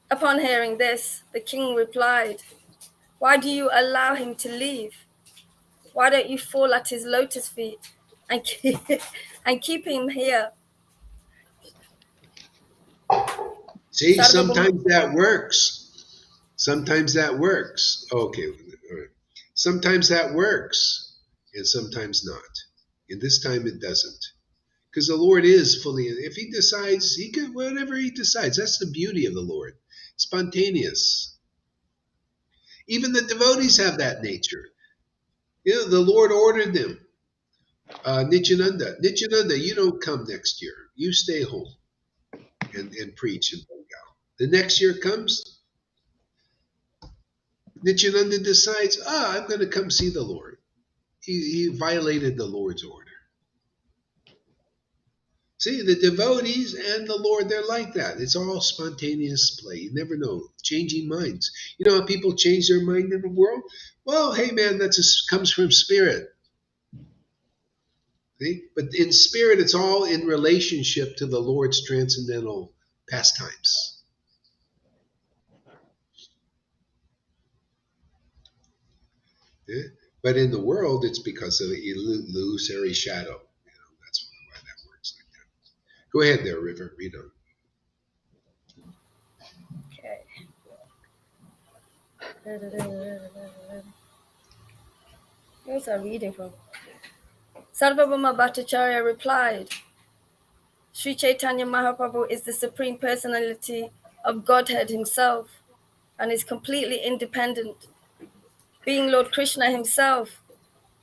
Upon hearing this, the king replied, "Why do you allow him to leave? Why don't you fall at his lotus feet and keep him here?" See, sometimes that works. Sometimes that works. Okay, all right. Sometimes that works, and sometimes not. And this time it doesn't. Because the Lord is fully, if he decides, he can, whatever he decides. That's the beauty of the Lord. Spontaneous. Even the devotees have that nature. The Lord ordered them. Nityananda, you don't come next year. You stay home and preach in Bengal. The next year comes, Nityananda decides, I'm going to come see the Lord. He violated the Lord's order. See, the devotees and the Lord, they're like that. It's all spontaneous play. You never know. Changing minds. You know how people change their mind in the world? Well, hey, man, comes from spirit. See? But in spirit, it's all in relationship to the Lord's transcendental pastimes. Yeah? But in the world, it's because of the illusory shadow. That's why that works like that. Go ahead there, River. Read on. Where's I reading from? Sarvabhauma Bhattacharya replied, Sri Chaitanya Mahaprabhu is the Supreme Personality of Godhead himself and is completely independent. Being Lord Krishna himself,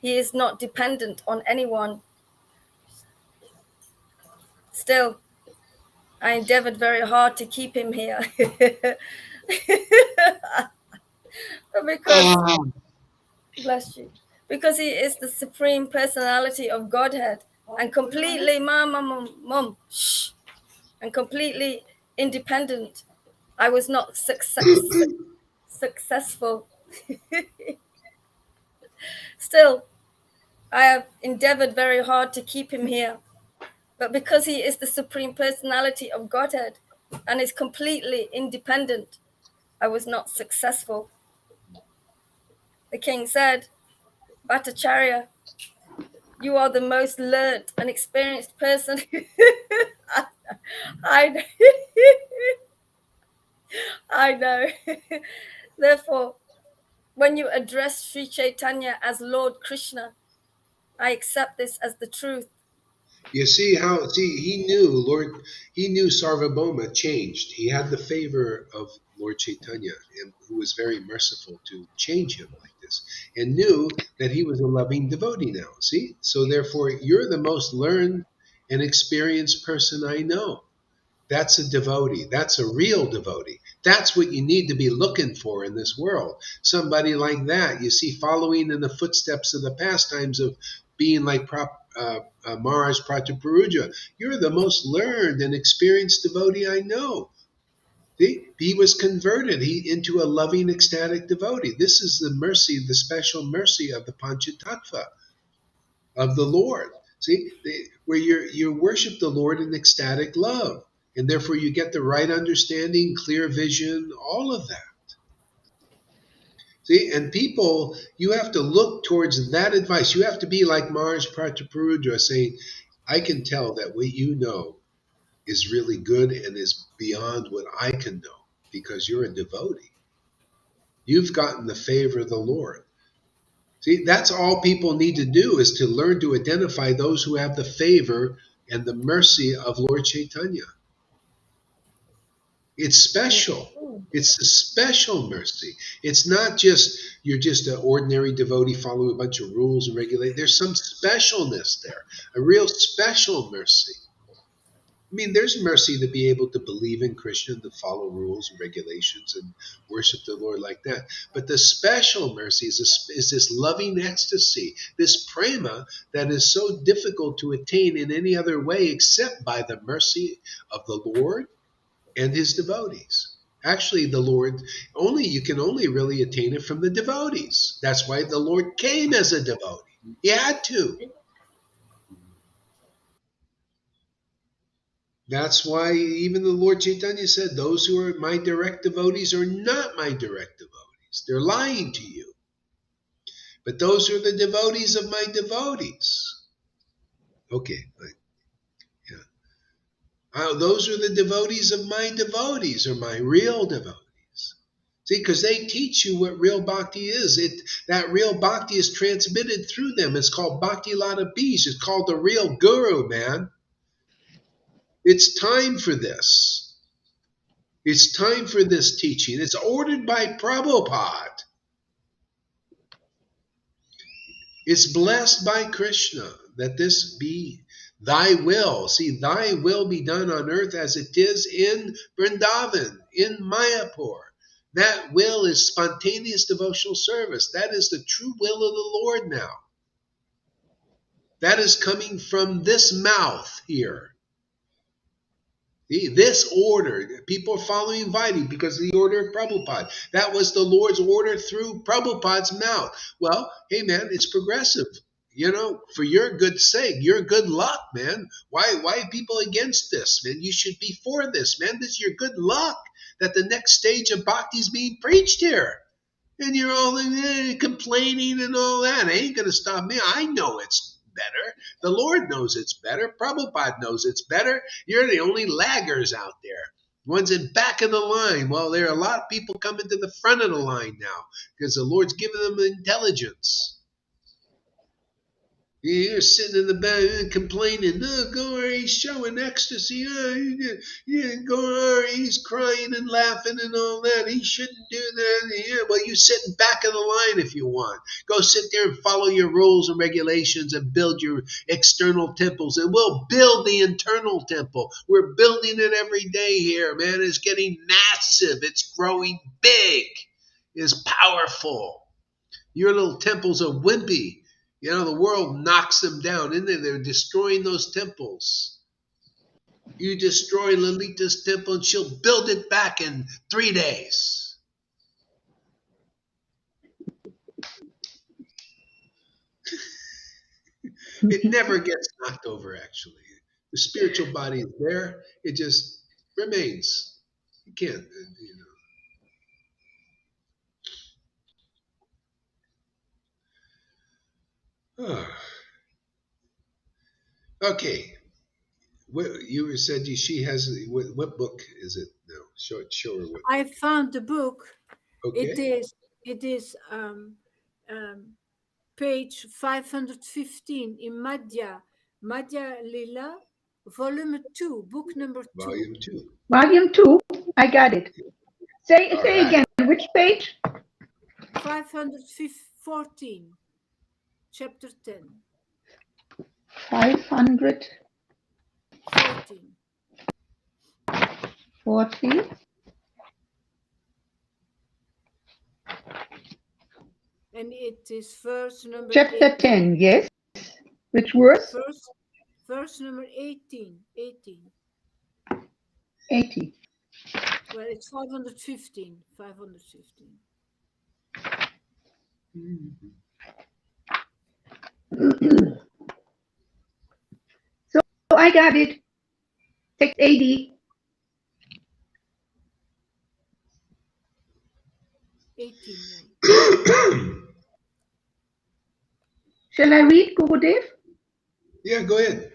he is not dependent on anyone. Still, I endeavored very hard to keep him here. Bless you. Because he is the Supreme Personality of Godhead and completely and completely independent. I was not successful. Still, I have endeavored very hard to keep him here. But because he is the Supreme Personality of Godhead and is completely independent, I was not successful. The king said, Bhattacharya, you are the most learned and experienced person I I know. Therefore, when you address Sri Chaitanya as Lord Krishna, I accept this as the truth. You see how he knew Sarvabhauma changed. He had the favor of Lord Chaitanya, and who was very merciful to change him like this, and knew that he was a loving devotee now. See? So therefore you're the most learned and experienced person I know. That's a devotee. That's a real devotee. That's what you need to be looking for in this world. Somebody like that, you see, following in the footsteps of the pastimes of being like Maharaj Prataparuja. You're the most learned and experienced devotee I know. See? He was converted into a loving, ecstatic devotee. This is the mercy, the special mercy of the Panchatattva, of the Lord. See, where you worship the Lord in ecstatic love, and therefore you get the right understanding, clear vision, all of that. See, and people, you have to look towards that advice. You have to be like Maharaj Prataparudra, saying, "I can tell that what you know is really good and is beyond what I can know, because you're a devotee. You've gotten the favor of the Lord." See, that's all people need to do, is to learn to identify those who have the favor and the mercy of Lord Chaitanya. It's special. It's a special mercy. It's not just you're just an ordinary devotee following a bunch of rules and regulations. There's some specialness there, a real special mercy. I mean, there's mercy to be able to believe in Krishna, to follow rules and regulations and worship the Lord like that. But the special mercy is this loving ecstasy, this prema that is so difficult to attain in any other way except by the mercy of the Lord and his devotees. Actually, the Lord you can only really attain it from the devotees. That's why the Lord came as a devotee. He had to. That's why even the Lord Chaitanya said, "Those who are my direct devotees are not my direct devotees. They're lying to you. But those are the devotees of my devotees." Okay, yeah. Those are the devotees of my devotees, or my real devotees. See, because they teach you what real bhakti is. That real bhakti is transmitted through them. It's called Bhakti Lata Beej. It's called the real guru, man. It's time for this. It's time for this teaching. It's ordered by Prabhupada. It's blessed by Krishna that this be thy will. See, thy will be done on earth as it is in Vrindavan, in Mayapur. That will is spontaneous devotional service. That is the true will of the Lord now. That is coming from this mouth here. This order, people are following Vaidhi because of the order of Prabhupada. That was the Lord's order through Prabhupada's mouth. Well, hey man, it's progressive. For your good sake, your good luck, man. Why are people against this, man? You should be for this, man. This is your good luck that the next stage of bhakti is being preached here. And you're all complaining and all that. It ain't going to stop me. I know it's better. The Lord knows it's better. Prabhupada knows it's better. You're the only laggers out there. One's in back of the line. Well, there are a lot of people coming to the front of the line now because the Lord's given them intelligence. You're sitting in the back complaining, "No, Gauri, he's showing ecstasy. Gauri, he's crying and laughing and all that. He shouldn't do that." Yeah, well, you sit in back of the line if you want. Go sit there and follow your rules and regulations and build your external temples. And we'll build the internal temple. We're building it every day here, man. It's getting massive. It's growing big. It's powerful. Your little temples are wimpy. The world knocks them down. They're destroying those temples. You destroy Lalita's temple and she'll build it back in 3 days. It never gets knocked over, actually. The spiritual body is there. It just remains. You can't, Okay. What you said? She has what book is it? No, show her what. I found the book. Okay. It is page 515 in Madhya Lila, volume 2, book number 2. Volume 2. Volume 2. I got it. Say All right. again. Which page? 514, chapter 10. 514. 14. And it is verse number Chapter 10, yes. Which verse? Verse number 18. 80. Well, it's 515. 515. So I got it. Text 80. 18, yeah. Shall I read, Gurudev? Yeah, go ahead.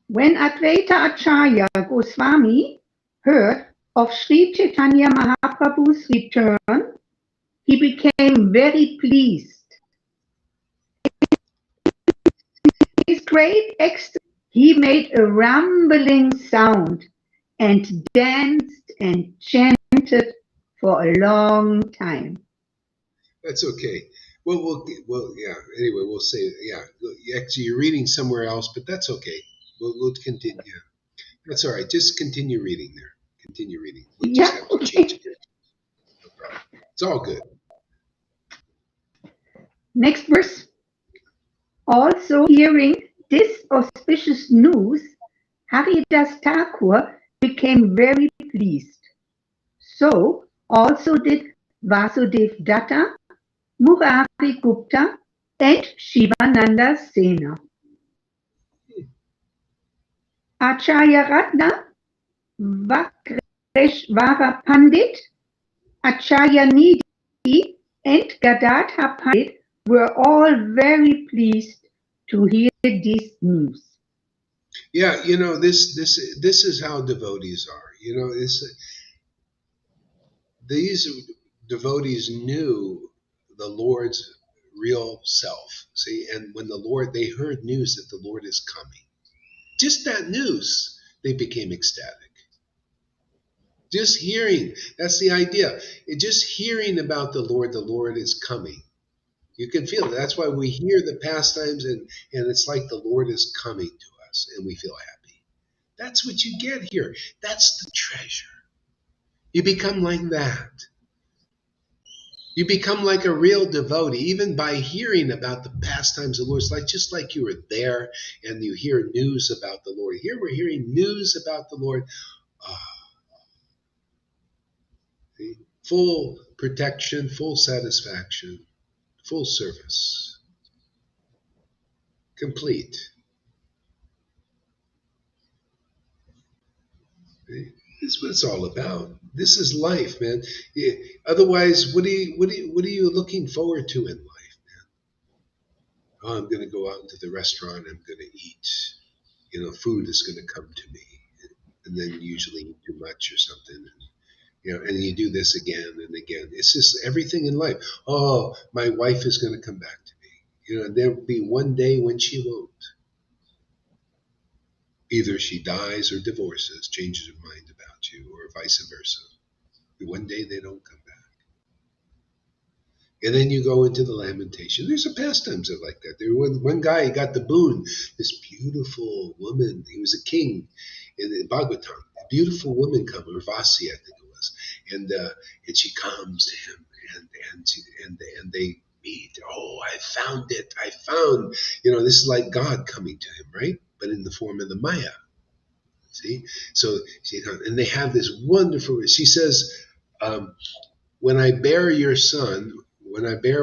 When Advaita Acharya Goswami heard of Sri Chaitanya Mahaprabhu's return, he became very pleased. In his great ecstasy, he made a rumbling sound and danced and chanted for a long time. That's okay. Well, yeah. Anyway, we'll say, yeah. Actually, you're reading somewhere else, but that's okay. We'll continue. That's all right. Just continue reading there. Continue reading. We'll just have to change it. No problem. It's all good. Next verse. Also hearing this auspicious news, Haridas Thakur became very pleased. So also did Vasudev Datta, Murari Gupta, and Shivananda Sena. Acharya Ratna, Vakreshvara Pandit, Acharya Nidhi, and Gadadhar Pandit were all very pleased to hear this news. Yeah, this is how devotees are. These devotees knew the Lord's real self. See, and when they heard news that the Lord is coming, just that news, they became ecstatic. Just hearing, that's the idea. Just hearing about the Lord is coming. You can feel it. That's why we hear the pastimes and it's like the Lord is coming to us and we feel happy. That's what you get here. That's the treasure. You become like that. You become like a real devotee, even by hearing about the pastimes of the Lord. It's just like you were there and you hear news about the Lord. Here we're hearing news about the Lord. Full protection, full satisfaction, full service. Complete. This is what it's all about. This is life, man. Otherwise, what are you looking forward to in life, man? Oh, I'm going to go out into the restaurant. I'm going to eat. Food is going to come to me, and then usually eat too much or something. And you do this again and again. It's just everything in life. Oh, my wife is going to come back to me. And there will be one day when she won't. Either she dies or divorces, changes her mind about you, or vice versa. One day they don't come back. And then you go into the lamentation. There's a pastimes of like that. There was one guy, he got the boon. This beautiful woman, he was a king in Bhagavatam. A beautiful woman comes, Urvasi, I think it was, and she comes to him, and they meet. Oh, I found it. I found. This is like God coming to him, right? But in the form of the Maya. See, so and they have this wonderful. She says, when I bear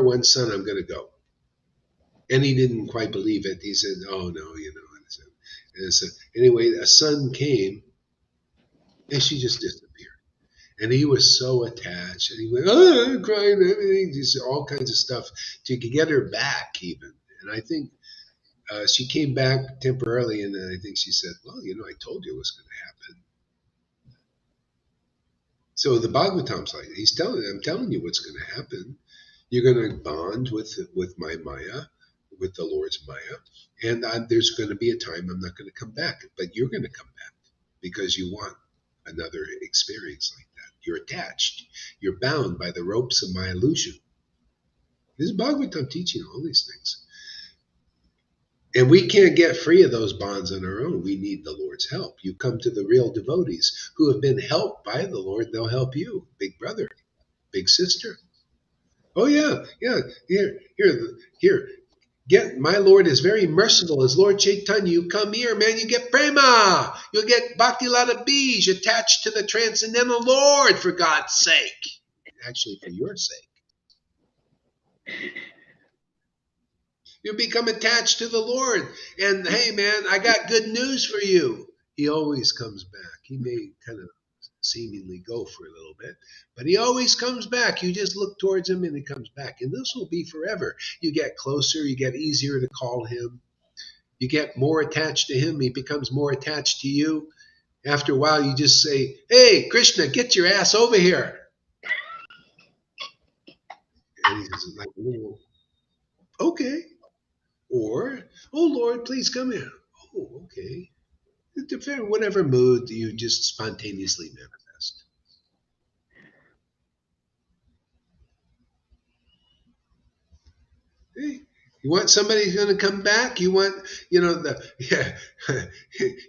one son, I'm going to go. And he didn't quite believe it. He said, oh, no, And so, anyway, a son came, and she just disappeared. And he was so attached. And he went, oh, crying, everything, just all kinds of stuff to get her back even. And I think, She came back temporarily, and I think she said, well, I told you it was going to happen. So the Bhagavatam's like, I'm telling you what's going to happen. You're going to bond with my Maya, with the Lord's Maya, and there's going to be a time I'm not going to come back, but you're going to come back because you want another experience like that. You're attached. You're bound by the ropes of my illusion. This is Bhagavatam teaching all these things. And we can't get free of those bonds on our own. We need the Lord's help. You come to the real devotees who have been helped by the Lord. They'll help you. Big brother, big sister. Oh, yeah. Here. My Lord is very merciful. As Lord Caitanya, you come here, man, you get prema. You'll get bhakti lata bij attached to the transcendental Lord, for God's sake. Actually, for your sake. You become attached to the Lord. And hey, man, I got good news for you. He always comes back. He may kind of seemingly go for a little bit, but he always comes back. You just look towards him and he comes back. And this will be forever. You get closer. You get easier to call him. You get more attached to him. He becomes more attached to you. After a while, you just say, hey, Krishna, get your ass over here. And he's like, okay. Or, oh, Lord, please come here. Oh, okay. Whatever mood you just spontaneously manifest. Hey, you want somebody who's going to come back? You want,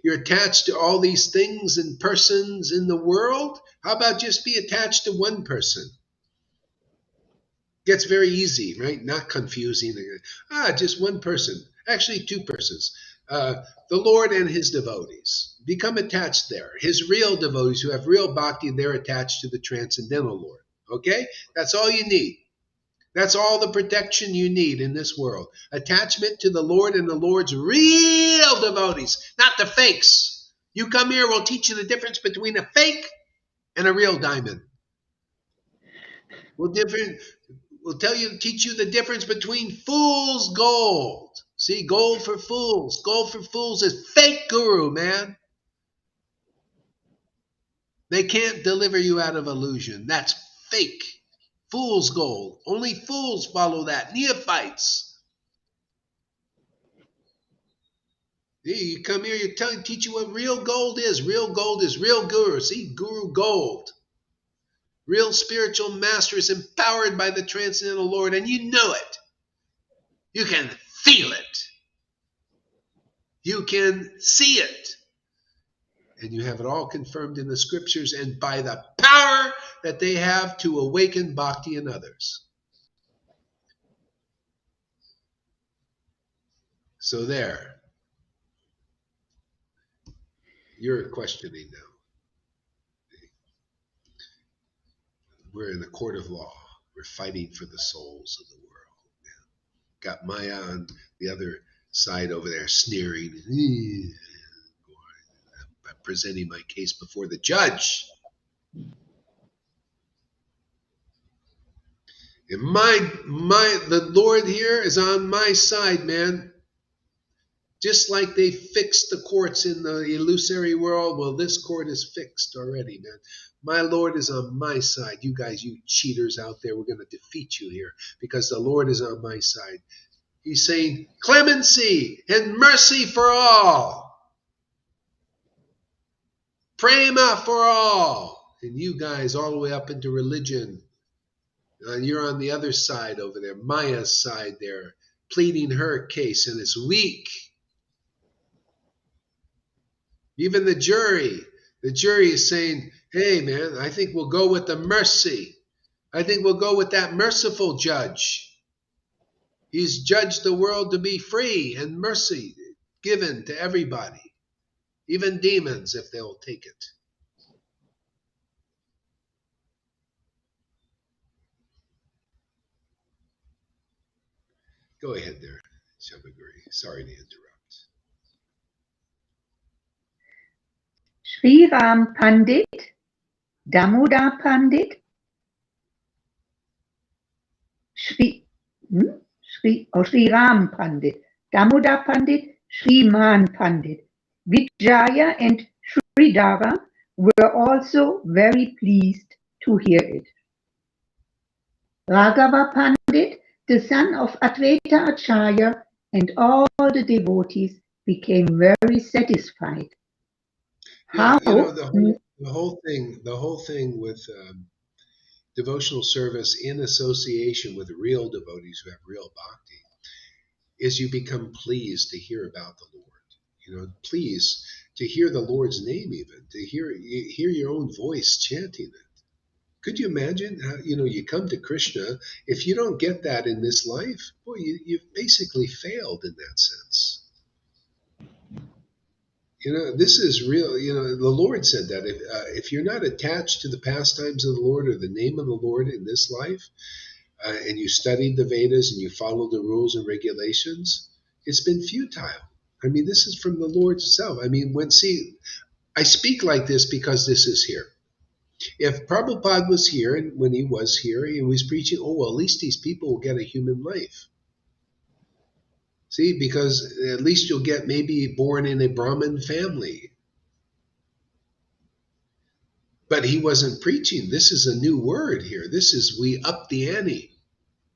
you're attached to all these things and persons in the world? How about just be attached to one person? Gets very easy, right? Not confusing. Just one person. Actually, two persons. The Lord and his devotees. Become attached there. His real devotees who have real bhakti, they're attached to the transcendental Lord. Okay? That's all you need. That's all the protection you need in this world. Attachment to the Lord and the Lord's real devotees, not the fakes. You come here, we'll teach you the difference between a fake and a real diamond. We'll teach you the difference between fool's gold. See, gold for fools. Gold for fools is fake guru, man. They can't deliver you out of illusion. That's fake. Fool's gold. Only fools follow that. Neophytes. You come here, teach you what real gold is. Real gold is real guru. See, guru gold. Real spiritual master is empowered by the transcendental Lord, and you know it. You can feel it. You can see it. And you have it all confirmed in the scriptures and by the power that they have to awaken bhakti in others. So there. You're questioning now. We're in the court of law. We're fighting for the souls of the world. Got Maya on the other side over there sneering. I'm presenting my case before the judge. And the Lord here is on my side, man. Just like they fixed the courts in the illusory world, well, this court is fixed already, man. My Lord is on my side. You guys, you cheaters out there, we're going to defeat you here because the Lord is on my side. He's saying clemency and mercy for all. Prema for all. And you guys all the way up into religion. You're on the other side over there, Maya's side there, pleading her case, and it's weak. Even the jury is saying, hey, man, I think we'll go with the mercy. I think we'll go with that merciful judge. He's judged the world to be free and mercy given to everybody, even demons if they'll take it. Go ahead there, Shamaguri. Sorry to interrupt. Sri Ram Pandit, Damodar Pandit, Sri Ram Pandit, Damoda Pandit, Sriman Pandit, Vijaya and Sridhara were also very pleased to hear it. Raghava Pandit, the son of Advaita Acharya, and all the devotees became very satisfied. Yeah, How? the whole thing with devotional service in association with real devotees who have real bhakti is you become pleased to hear about the Lord. Pleased to hear the Lord's name, even to hear your own voice chanting it. Could you imagine how, you come to Krishna, if you don't get that in this life, boy, you've basically failed in that sense. This is real. The Lord said that if you're not attached to the pastimes of the Lord or the name of the Lord in this life, and you studied the Vedas and you follow the rules and regulations, it's been futile. I mean, this is from the Lord himself. I mean, I speak like this because this is here. If Prabhupada was here, and when he was here, he was preaching, oh, well, at least these people will get a human life. See, because at least you'll get maybe born in a Brahmin family. But he wasn't preaching. This is a new word here. This is, we up the ante.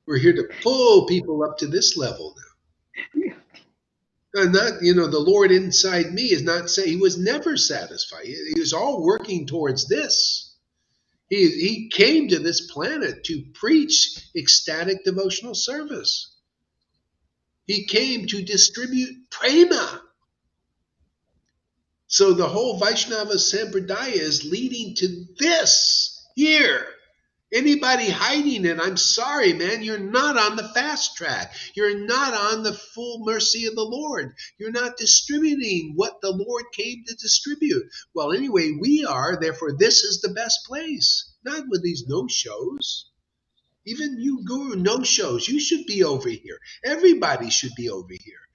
We're here to pull people up to this level now. And not, the Lord inside me is not saying, he was never satisfied. He was all working towards this. He came to this planet to preach ecstatic devotional service. He came to distribute prema. So the whole Vaishnava Sampradaya is leading to this here. Anybody hiding it, I'm sorry, man, you're not on the fast track. You're not on the full mercy of the Lord. You're not distributing what the Lord came to distribute. Well, anyway, we are, therefore this is the best place. Not with these no-shows. Even you guru no-shows, you should be over here. Everybody should be over here.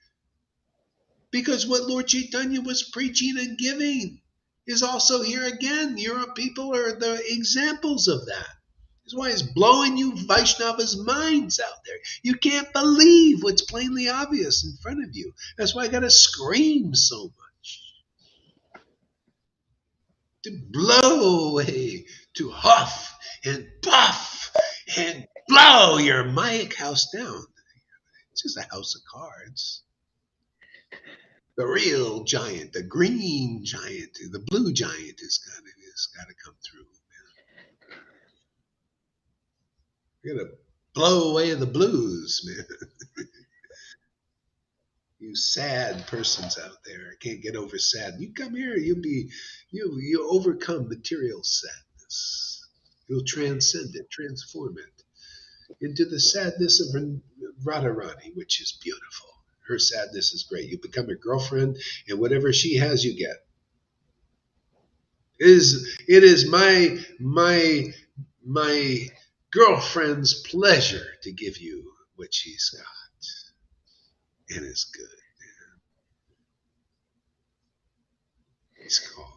Because what Lord Caitanya was preaching and giving is also here again. Your people are the examples of that. That's why it's blowing you Vaishnavas' minds out there. You can't believe what's plainly obvious in front of you. That's why I got to scream so much. To blow away, to huff and puff and blow your Mayak house down. It's just a house of cards. The real giant, the green giant, the blue giant has got to come through. Man. We're gonna blow away the blues, man. You sad persons out there, can't get over sad. You come here, you'll overcome material sadness. You'll transcend it, transform it into the sadness of Radharani, which is beautiful. Her sadness is great. You become her girlfriend, and whatever she has, you get. It is my girlfriend's pleasure to give you what she's got, and it's good. It's called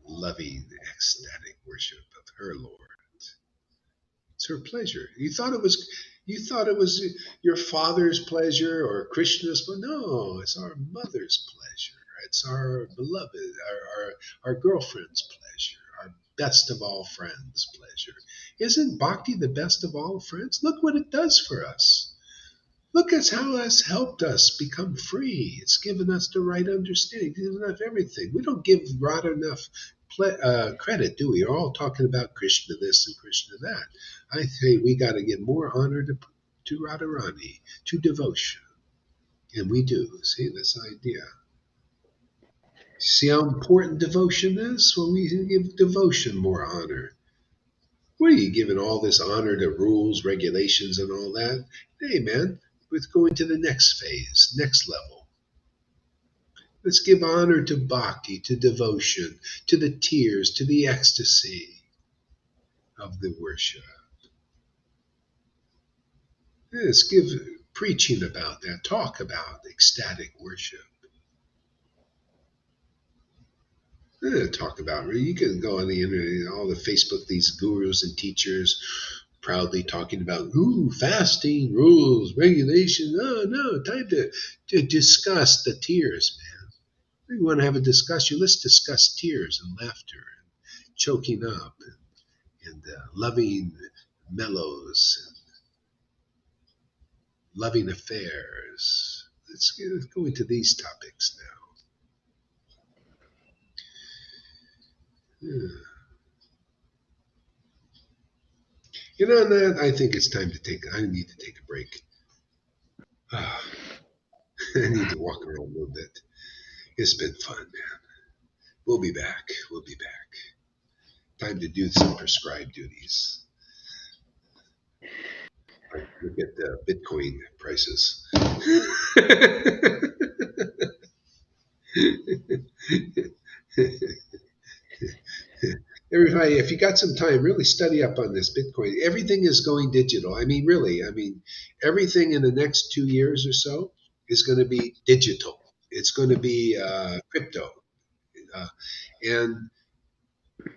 loving ecstatic worship of her Lord. It's her pleasure. You thought it was your father's pleasure or Krishna's, but no, it's our mother's pleasure. It's our beloved, our girlfriend's pleasure, our best of all friends' pleasure. Isn't bhakti the best of all friends? Look what it does for us. Look at how it's helped us become free. It's given us the right understanding. It's given us everything. We don't give Radha enough credit, do we? We're all talking about Krishna this and Krishna that. I say we got to give more honor to Radharani, to devotion. And we do. See, that's the idea. See how important devotion is? Well, we give devotion more honor. What are you giving all this honor to rules, regulations, and all that? Hey, man, let's go into the next phase, next level. Let's give honor to bhakti, to devotion, to the tears, to the ecstasy of the worship. Let's give preaching about that, talk about ecstatic worship. Talk about, you can go on the internet, all the Facebook, these gurus and teachers proudly talking about, fasting rules, regulations. No, time to discuss the tears, man. If you want to have a discussion, let's discuss tears and laughter and choking up and loving mellows and loving affairs. Let's go into these topics now. You know, Nat, I think it's time to I need to take a break. I need to walk around a little bit. It's been fun, man. We'll be back. Time to do some prescribed duties. Look at the Bitcoin prices. Everybody, if you got some time, really study up on this Bitcoin. Everything is going digital. I mean, really, everything in the next 2 years or so is going to be digital. It's going to be crypto. And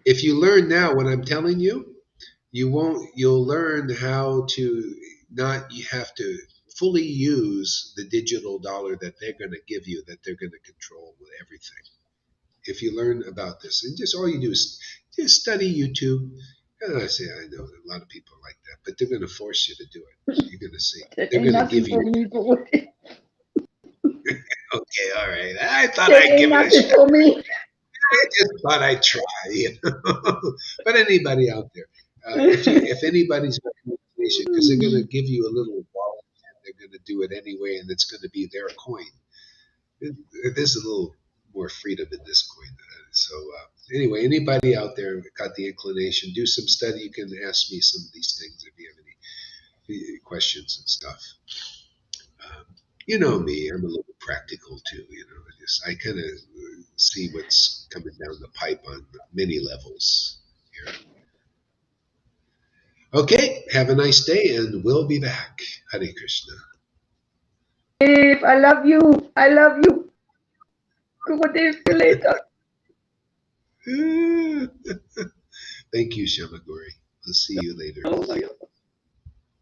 if you learn now what I'm telling you, you'll learn how to not you have to fully use the digital dollar that they're going to give you, that they're going to control with everything. If you learn about this, and just all you do is just study YouTube. And I know a lot of people like that, but they're going to force you to do it. You're going to see. They're going to give you. Okay, all right. I thought I'd give it a shot. For me. I just thought I'd try, But anybody out there, if anybody's got information, because they're going to give you a little wallet, and they're going to do it anyway, and it's going to be their coin. There's a little more freedom in this coin. So anyway, anybody out there got the inclination, do some study. You can ask me some of these things if you have any questions and stuff. You know me, I'm a little practical too. I kind of see what's coming down the pipe on many levels here. Okay, have a nice day, and we'll be back. Hare Krishna. Dave, I love you. Gurudev, see you later. Thank you, Shamaguri. We'll see you later. Oh my God.